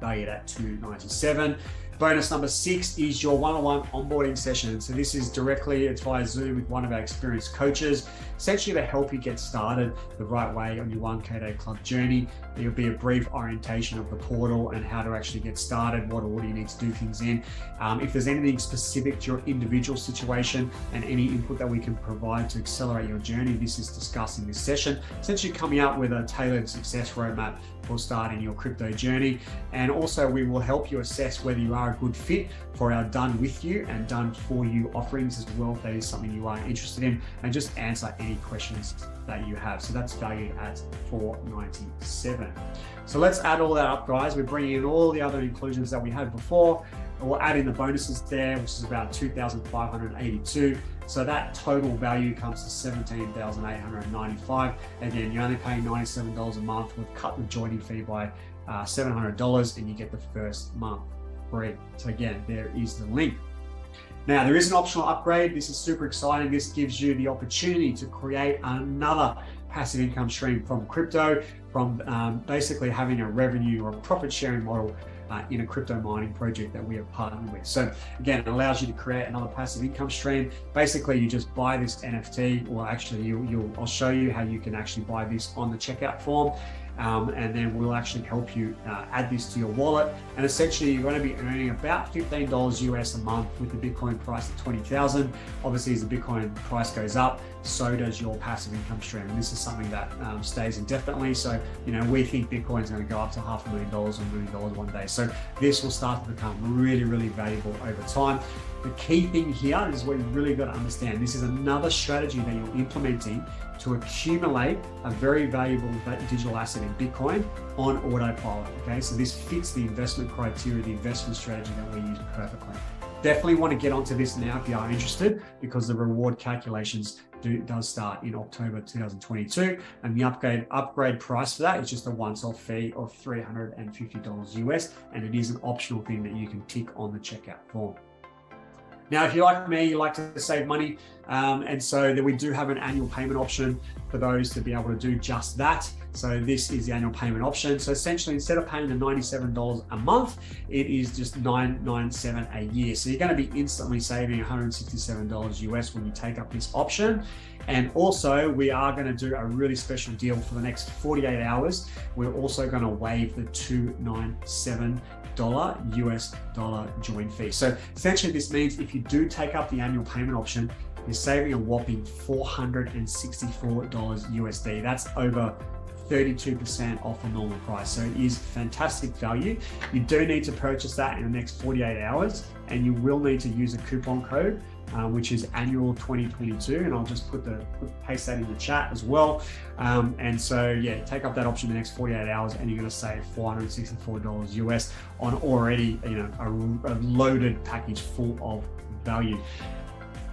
Valued at $297. Bonus number 6 is your one-on-one onboarding session. So this is it's via Zoom with one of our experienced coaches, essentially to help you get started the right way on your 1K Day Club journey. There'll be a brief orientation of the portal and how to actually get started, what order you need to do things in. If there's anything specific to your individual situation and any input that we can provide to accelerate your journey, this is discussed in this session, essentially coming up with a tailored success roadmap for starting your crypto journey. And also we will help you assess whether you are a good fit for our done with you and done for you offerings as well, if that is something you are interested in, and just answer any questions that you have. So that's valued at $497. So let's add all that up, guys. We're bringing in all the other inclusions that we had before. We'll add in the bonuses there, which is about $2,582. So that total value comes to $17,895. Again, you're only paying $97 a month. We've cut the joining fee by $700 and you get the first month free. So again, there is the link. Now, there is an optional upgrade. This is super exciting. This gives you the opportunity to create another passive income stream from crypto, from basically having a revenue or a profit sharing model in a crypto mining project that we have partnered with. So again, it allows you to create another passive income stream. Basically, you just buy this NFT, or actually I'll show you how you can actually buy this on the checkout form. And then we'll actually help you add this to your wallet. And essentially, you're going to be earning about $15 US a month with the Bitcoin price at 20,000. Obviously, as the Bitcoin price goes up, so does your passive income stream. And this is something that stays indefinitely. So, we think Bitcoin is going to go up to $500,000 or $1 million one day. So this will start to become really valuable over time. The key thing here is what you really got to understand. This is another strategy that you're implementing to accumulate a very valuable digital asset in Bitcoin on autopilot. Okay, so this fits the investment criteria, the investment strategy that we use perfectly. Definitely want to get onto this now if you are interested, because the reward calculations does start in October 2022, and the upgrade price for that is just a once-off fee of $350 US, and it is an optional thing that you can tick on the checkout form. Now, if you're like me, you like to save money, and so then we do have an annual payment option for those to be able to do just that. So this is the annual payment option. So essentially, instead of paying the $97 a month, it is just $997 a year. So you're going to be instantly saving $167 US when you take up this option. And also, we are going to do a really special deal for the next 48 hours. We're also going to waive the $297 US dollar join fee. So essentially, this means if you do take up the annual payment option, you're saving a whopping $464 USD. That's over 32% off the normal price. So it is fantastic value. You do need to purchase that in the next 48 hours, and you will need to use a coupon code, which is annual 2022. And I'll just paste that in the chat as well. And so, yeah, take up that option in the next 48 hours and you're going to save $464 US on already, a loaded package full of value.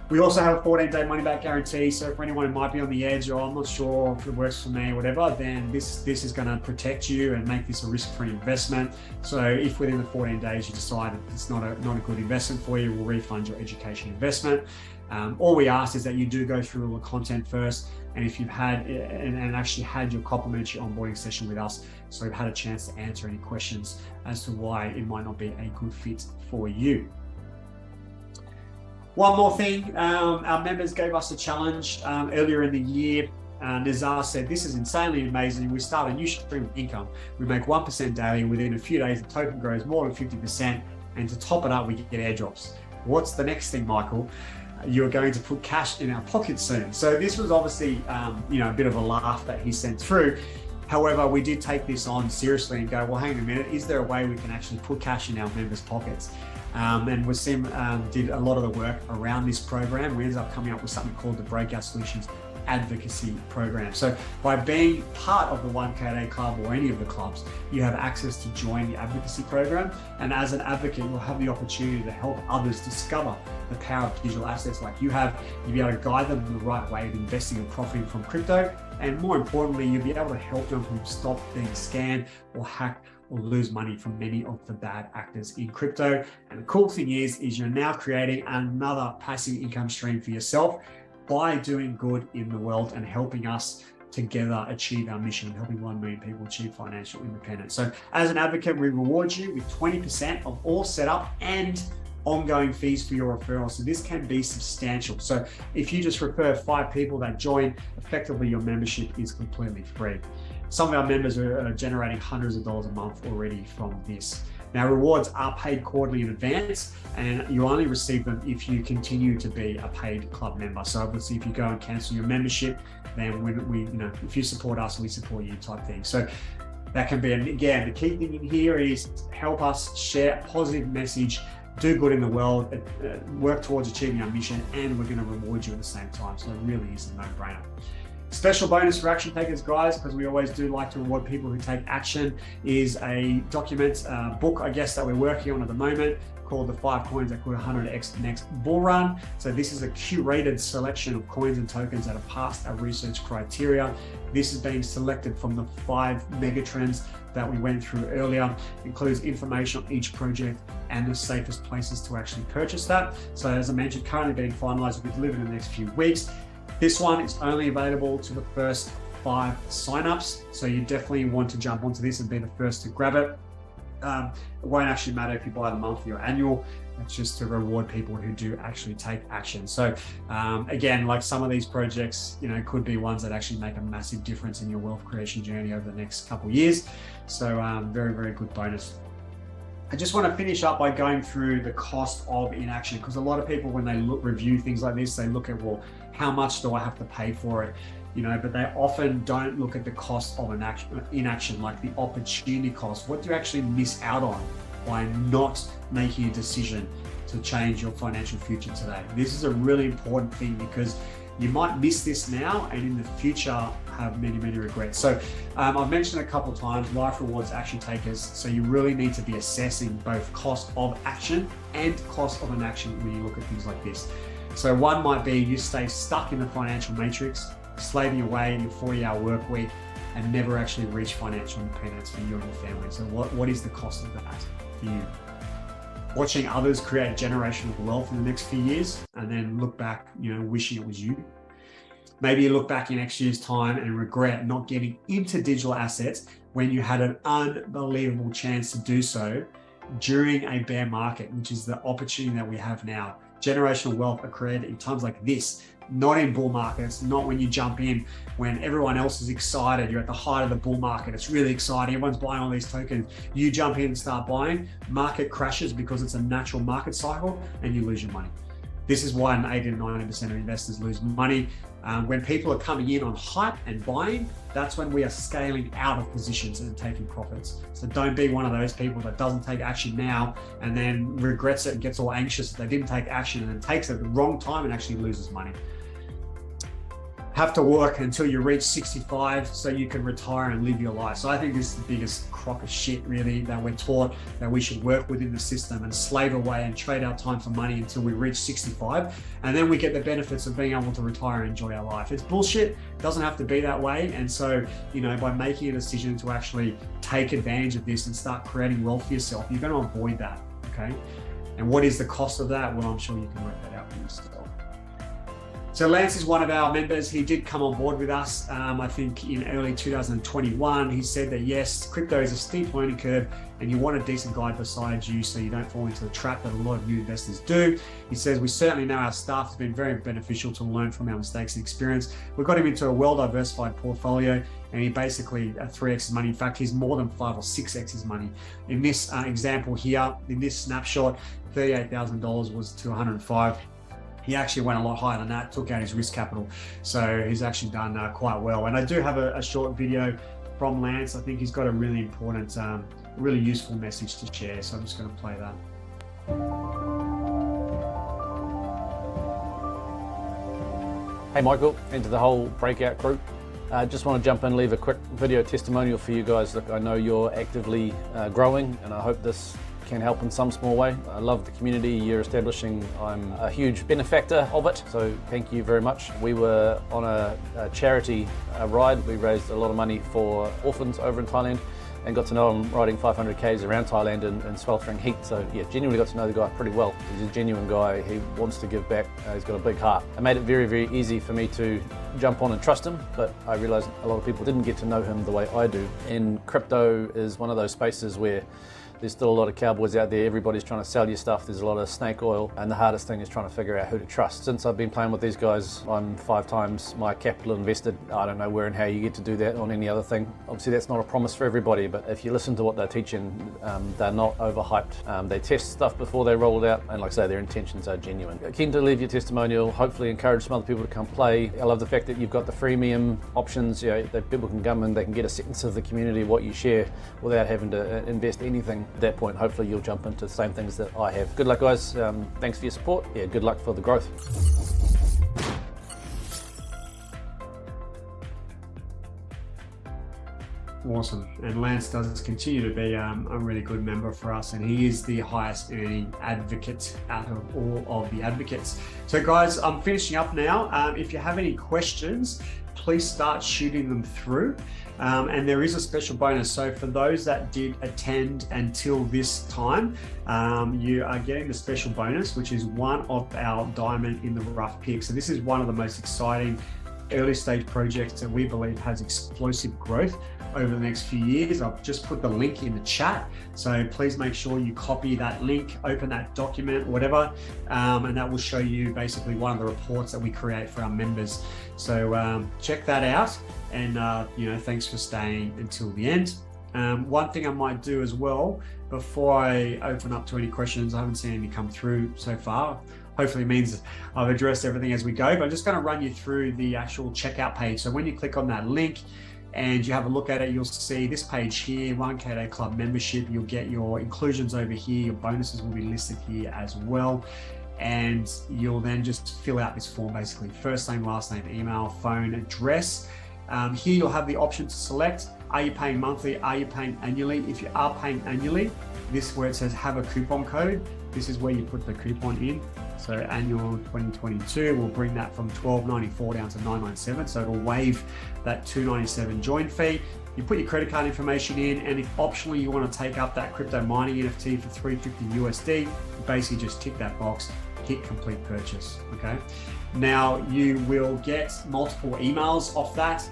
We also have a 14-day money-back guarantee. So for anyone who might be on the edge, or I'm not sure if it works for me or whatever, then this is going to protect you and make this a risk-free investment. So if within the 14 days you decide that it's not a good investment for you, we'll refund your education investment. All we ask is that you do go through all the content first, and if you've had and actually had your complimentary onboarding session with us, so we've had a chance to answer any questions as to why it might not be a good fit for you. One more thing, our members gave us a challenge earlier in the year. Nazar said, "This is insanely amazing. We start a new stream of income. We make 1% daily. Within a few days, the token grows more than 50%. And to top it up, we get airdrops. What's the next thing, Michael?" you're going to put cash in our pockets soon. So this was obviously, a bit of a laugh that he sent through. However, we did take this on seriously and go, well, hang on a minute, is there a way we can actually put cash in our members' pockets? And Wasim did a lot of the work around this program. We ended up coming up with something called the Breakout Solutions Advocacy Program. So by being part of the 1K Club or any of the clubs, you have access to join the advocacy program. And as an advocate, you'll have the opportunity to help others discover the power of digital assets like you have. You'll be able to guide them in the right way of investing and profiting from crypto. And more importantly, you'll be able to help them from stop being scammed or hacked or lose money from many of the bad actors in crypto. And the cool thing is you're now creating another passive income stream for yourself by doing good in the world and helping us together achieve our mission, helping 1 million people achieve financial independence. So as an advocate, we reward you with 20% of all setup and ongoing fees for your referral. So this can be substantial. So if you just refer 5 people that join, effectively your membership is completely free. Some of our members are generating hundreds of dollars a month already from this. Now, rewards are paid quarterly in advance, and you only receive them if you continue to be a paid club member. So obviously, if you go and cancel your membership, then if you support us, we support you type thing. So that can be, and again, the key thing in here is help us share a positive message, do good in the world, work towards achieving our mission, and we're going to reward you at the same time. So it really is a no-brainer. Special bonus for action takers, guys, because we always do like to reward people who take action, is a document, book, I guess, that we're working on at the moment called the 5 Coins That Could 100x Next Bull Run. So this is a curated selection of coins and tokens that have passed our research criteria. This is being selected from the 5 megatrends that we went through earlier. It includes information on each project and the safest places to actually purchase that. So as I mentioned, currently being finalized, will be delivered in the next few weeks. This one is only available to the first 5 signups. So you definitely want to jump onto this and be the first to grab it. It won't actually matter if you buy the monthly or annual. It's just to reward people who do actually take action. So again, like some of these projects, could be ones that actually make a massive difference in your wealth creation journey over the next couple of years. So very, very good bonus. I just want to finish up by going through the cost of inaction, because a lot of people, when they review things like this, they look at, well, how much do I have to pay for it? But they often don't look at the cost of inaction, like the opportunity cost. What do you actually miss out on by not making a decision to change your financial future today? This is a really important thing, because you might miss this now and in the future have many, many regrets. So I've mentioned a couple of times, life rewards action takers. So you really need to be assessing both cost of action and cost of inaction when you look at things like this. So one might be you stay stuck in the financial matrix, slaving away in your 40-hour work week and never actually reach financial independence for you and your family. So what is the cost of that for you? Watching others create generational wealth in the next few years and then look back, wishing it was you. Maybe you look back in next year's time and regret not getting into digital assets when you had an unbelievable chance to do so during a bear market, which is the opportunity that we have now. Generational wealth are created in times like this, not in bull markets, not when you jump in, when everyone else is excited. You're at the height of the bull market. It's really exciting. Everyone's buying all these tokens. You jump in and start buying. Market crashes because it's a natural market cycle and you lose your money. This is why 80 to 90% of investors lose money. When people are coming in on hype and buying, that's when we are scaling out of positions and taking profits. So don't be one of those people that doesn't take action now and then regrets it and gets all anxious that they didn't take action and then takes it at the wrong time and actually loses money. Have to work until you reach 65 so you can retire and live your life. So I think this is the biggest crock of shit, really, that we're taught, that we should work within the system and slave away and trade our time for money until we reach 65. And then we get the benefits of being able to retire and enjoy our life. It's bullshit. It doesn't have to be that way. And so, by making a decision to actually take advantage of this and start creating wealth for yourself, you're going to avoid that, okay? And what is the cost of that? Well, I'm sure you can work that out for yourself. So Lance is one of our members. He did come on board with us, I think in early 2021. He said that yes, crypto is a steep learning curve and you want a decent guide beside you so you don't fall into the trap that a lot of new investors do. He says, we certainly know our staff has been very beneficial to learn from our mistakes and experience. We got him into a well-diversified portfolio and he basically 3x his money. In fact, he's more than 5 or 6x his money. In this example here, in this snapshot, $38,000 was to 105. He actually went a lot higher than that, took out his risk capital. So he's actually done quite well. And I do have a short video from Lance. I think he's got a really important, really useful message to share. So I'm just going to play that. Hey Michael, and to the whole breakout group. Just want to jump in and leave a quick video testimonial for you guys. Look, I know you're actively growing, and I hope this can help in some small way. I love the community you're establishing. I'm a huge benefactor of it, so thank you very much. We were on a charity ride. We raised a lot of money for orphans over in Thailand, and got to know him riding 500 Ks around Thailand in sweltering heat. So yeah, genuinely got to know the guy pretty well. He's a genuine guy. He wants to give back. He's got a big heart. It made it very, very easy for me to jump on and trust him, but I realized a lot of people didn't get to know him the way I do. And crypto is one of those spaces where there's still a lot of cowboys out there. Everybody's trying to sell you stuff. There's a lot of snake oil, and the hardest thing is trying to figure out who to trust. Since I've been playing with these guys, I'm 5 times my capital invested. I don't know where and how you get to do that on any other thing. Obviously that's not a promise for everybody, but if you listen to what they're teaching, they're not overhyped. They test stuff before they roll it out, and like I say, their intentions are genuine. Keen to leave your testimonial, hopefully encourage some other people to come play. I love the fact that you've got the freemium options, you know, that people can come and they can get a sense of the community, what you share, without having to invest anything. At that point, hopefully you'll jump into the same things that I have. Good luck guys, thanks for your support. Yeah, good luck for the growth. Awesome. And Lance does continue to be a really good member for us, and he is the highest earning advocate out of all of the advocates. So guys, I'm finishing up now. If you have any questions, please start shooting them through. And there is a special bonus. So for those that did attend until this time, you are getting the special bonus, which is one of our diamond in the rough picks. So this is one of the most exciting early stage projects that we believe has explosive growth over the next few years. I've just put the link in the chat, so please make sure you copy that link, open that document, whatever, and that will show you basically one of the reports that we create for our members. So check that out, and you know, thanks for staying until the end. One thing I might do as well before I open up to any questions, I haven't seen any come through so far. Hopefully it means I've addressed everything as we go, but I'm just going to run you through the actual checkout page. So when you click on that link and you have a look at it, you'll see this page here, 1K Day Club membership. You'll get your inclusions over here. Your bonuses will be listed here as well. And you'll then just fill out this form, basically first name, last name, email, phone, address. Here you'll have the option to select, are you paying monthly? Are you paying annually? If you are paying annually, this where it says have a coupon code, this is where you put the coupon in. So annual 2022 will bring that from $12.94 down to $9.97. So it'll waive that $2.97 join fee. You put your credit card information in, and if optionally you want to take up that crypto mining NFT for $350 USD, you basically just tick that box, hit complete purchase. Okay. Now you will get multiple emails off that,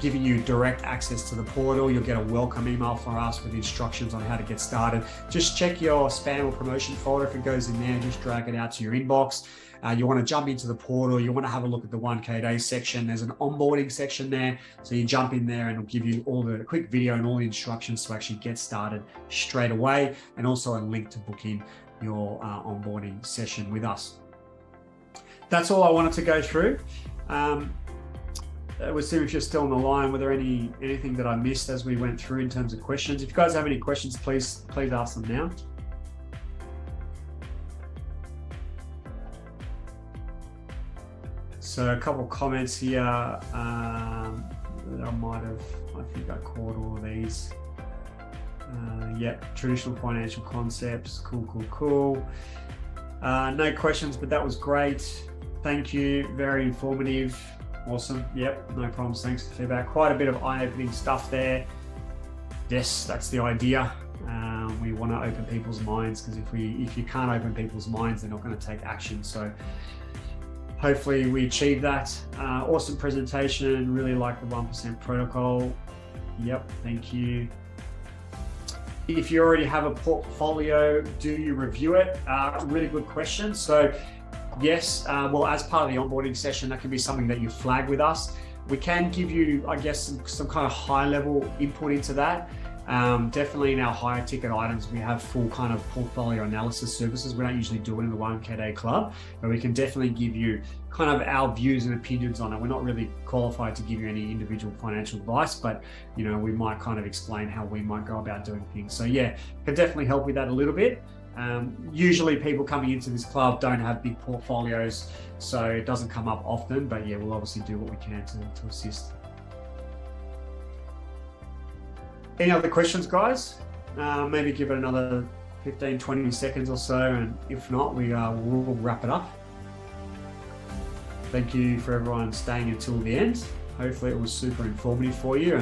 giving you direct access to the portal. You'll get a welcome email from us with instructions on how to get started. Just check your spam or promotion folder. If it goes in there, just drag it out to your inbox. You want to jump into the portal. You want to have a look at the 1K Day section. There's an onboarding section there. So you jump in there and it'll give you all the quick video and all the instructions to actually get started straight away, and also a link to book in your onboarding session with us. That's all I wanted to go through. We'll see if you're still on the line. Were there anything that I missed as we went through in terms of questions? If you guys have any questions, please ask them now. So a couple of comments here that I think I caught all of these. Yep, traditional financial concepts, cool. No questions, but that was great. Thank you, very informative. Awesome. Yep, no problems. Thanks for the feedback. Quite a bit of eye-opening stuff there. Yes, that's the idea. We want to open people's minds, because if you can't open people's minds, they're not going to take action. So hopefully we achieve that. Awesome presentation. Really like the 1% protocol. Yep, thank you. If you already have a portfolio, do you review it? Really good question. So yes, well, as part of the onboarding session, that can be something that you flag with us. We can give you, I guess, some kind of high level input into that. Definitely in our higher ticket items, we have full kind of portfolio analysis services. We don't usually do it in the 1K Day Club, but we can definitely give you kind of our views and opinions on it. We're not really qualified to give you any individual financial advice, but you know, we might kind of explain how we might go about doing things. So yeah, can definitely help with that a little bit. Usually people coming into this club don't have big portfolios, so it doesn't come up often, but yeah, we'll obviously do what we can to assist. Any other questions, guys? Maybe give it another 15, 20 seconds or so, and if not, we'll wrap it up. Thank you for everyone staying until the end. Hopefully it was super informative for you,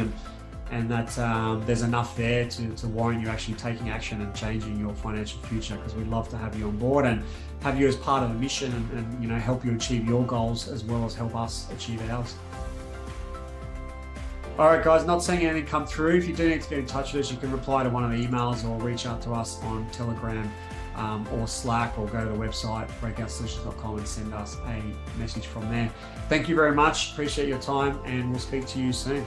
and that there's enough there to warrant you actually taking action and changing your financial future, because we'd love to have you on board and have you as part of the mission and you know, help you achieve your goals as well as help us achieve ours. All right, guys, not seeing anything come through. If you do need to get in touch with us, you can reply to one of the emails or reach out to us on Telegram or Slack, or go to the website, breakoutsolutions.com, and send us a message from there. Thank you very much. Appreciate your time, and we'll speak to you soon.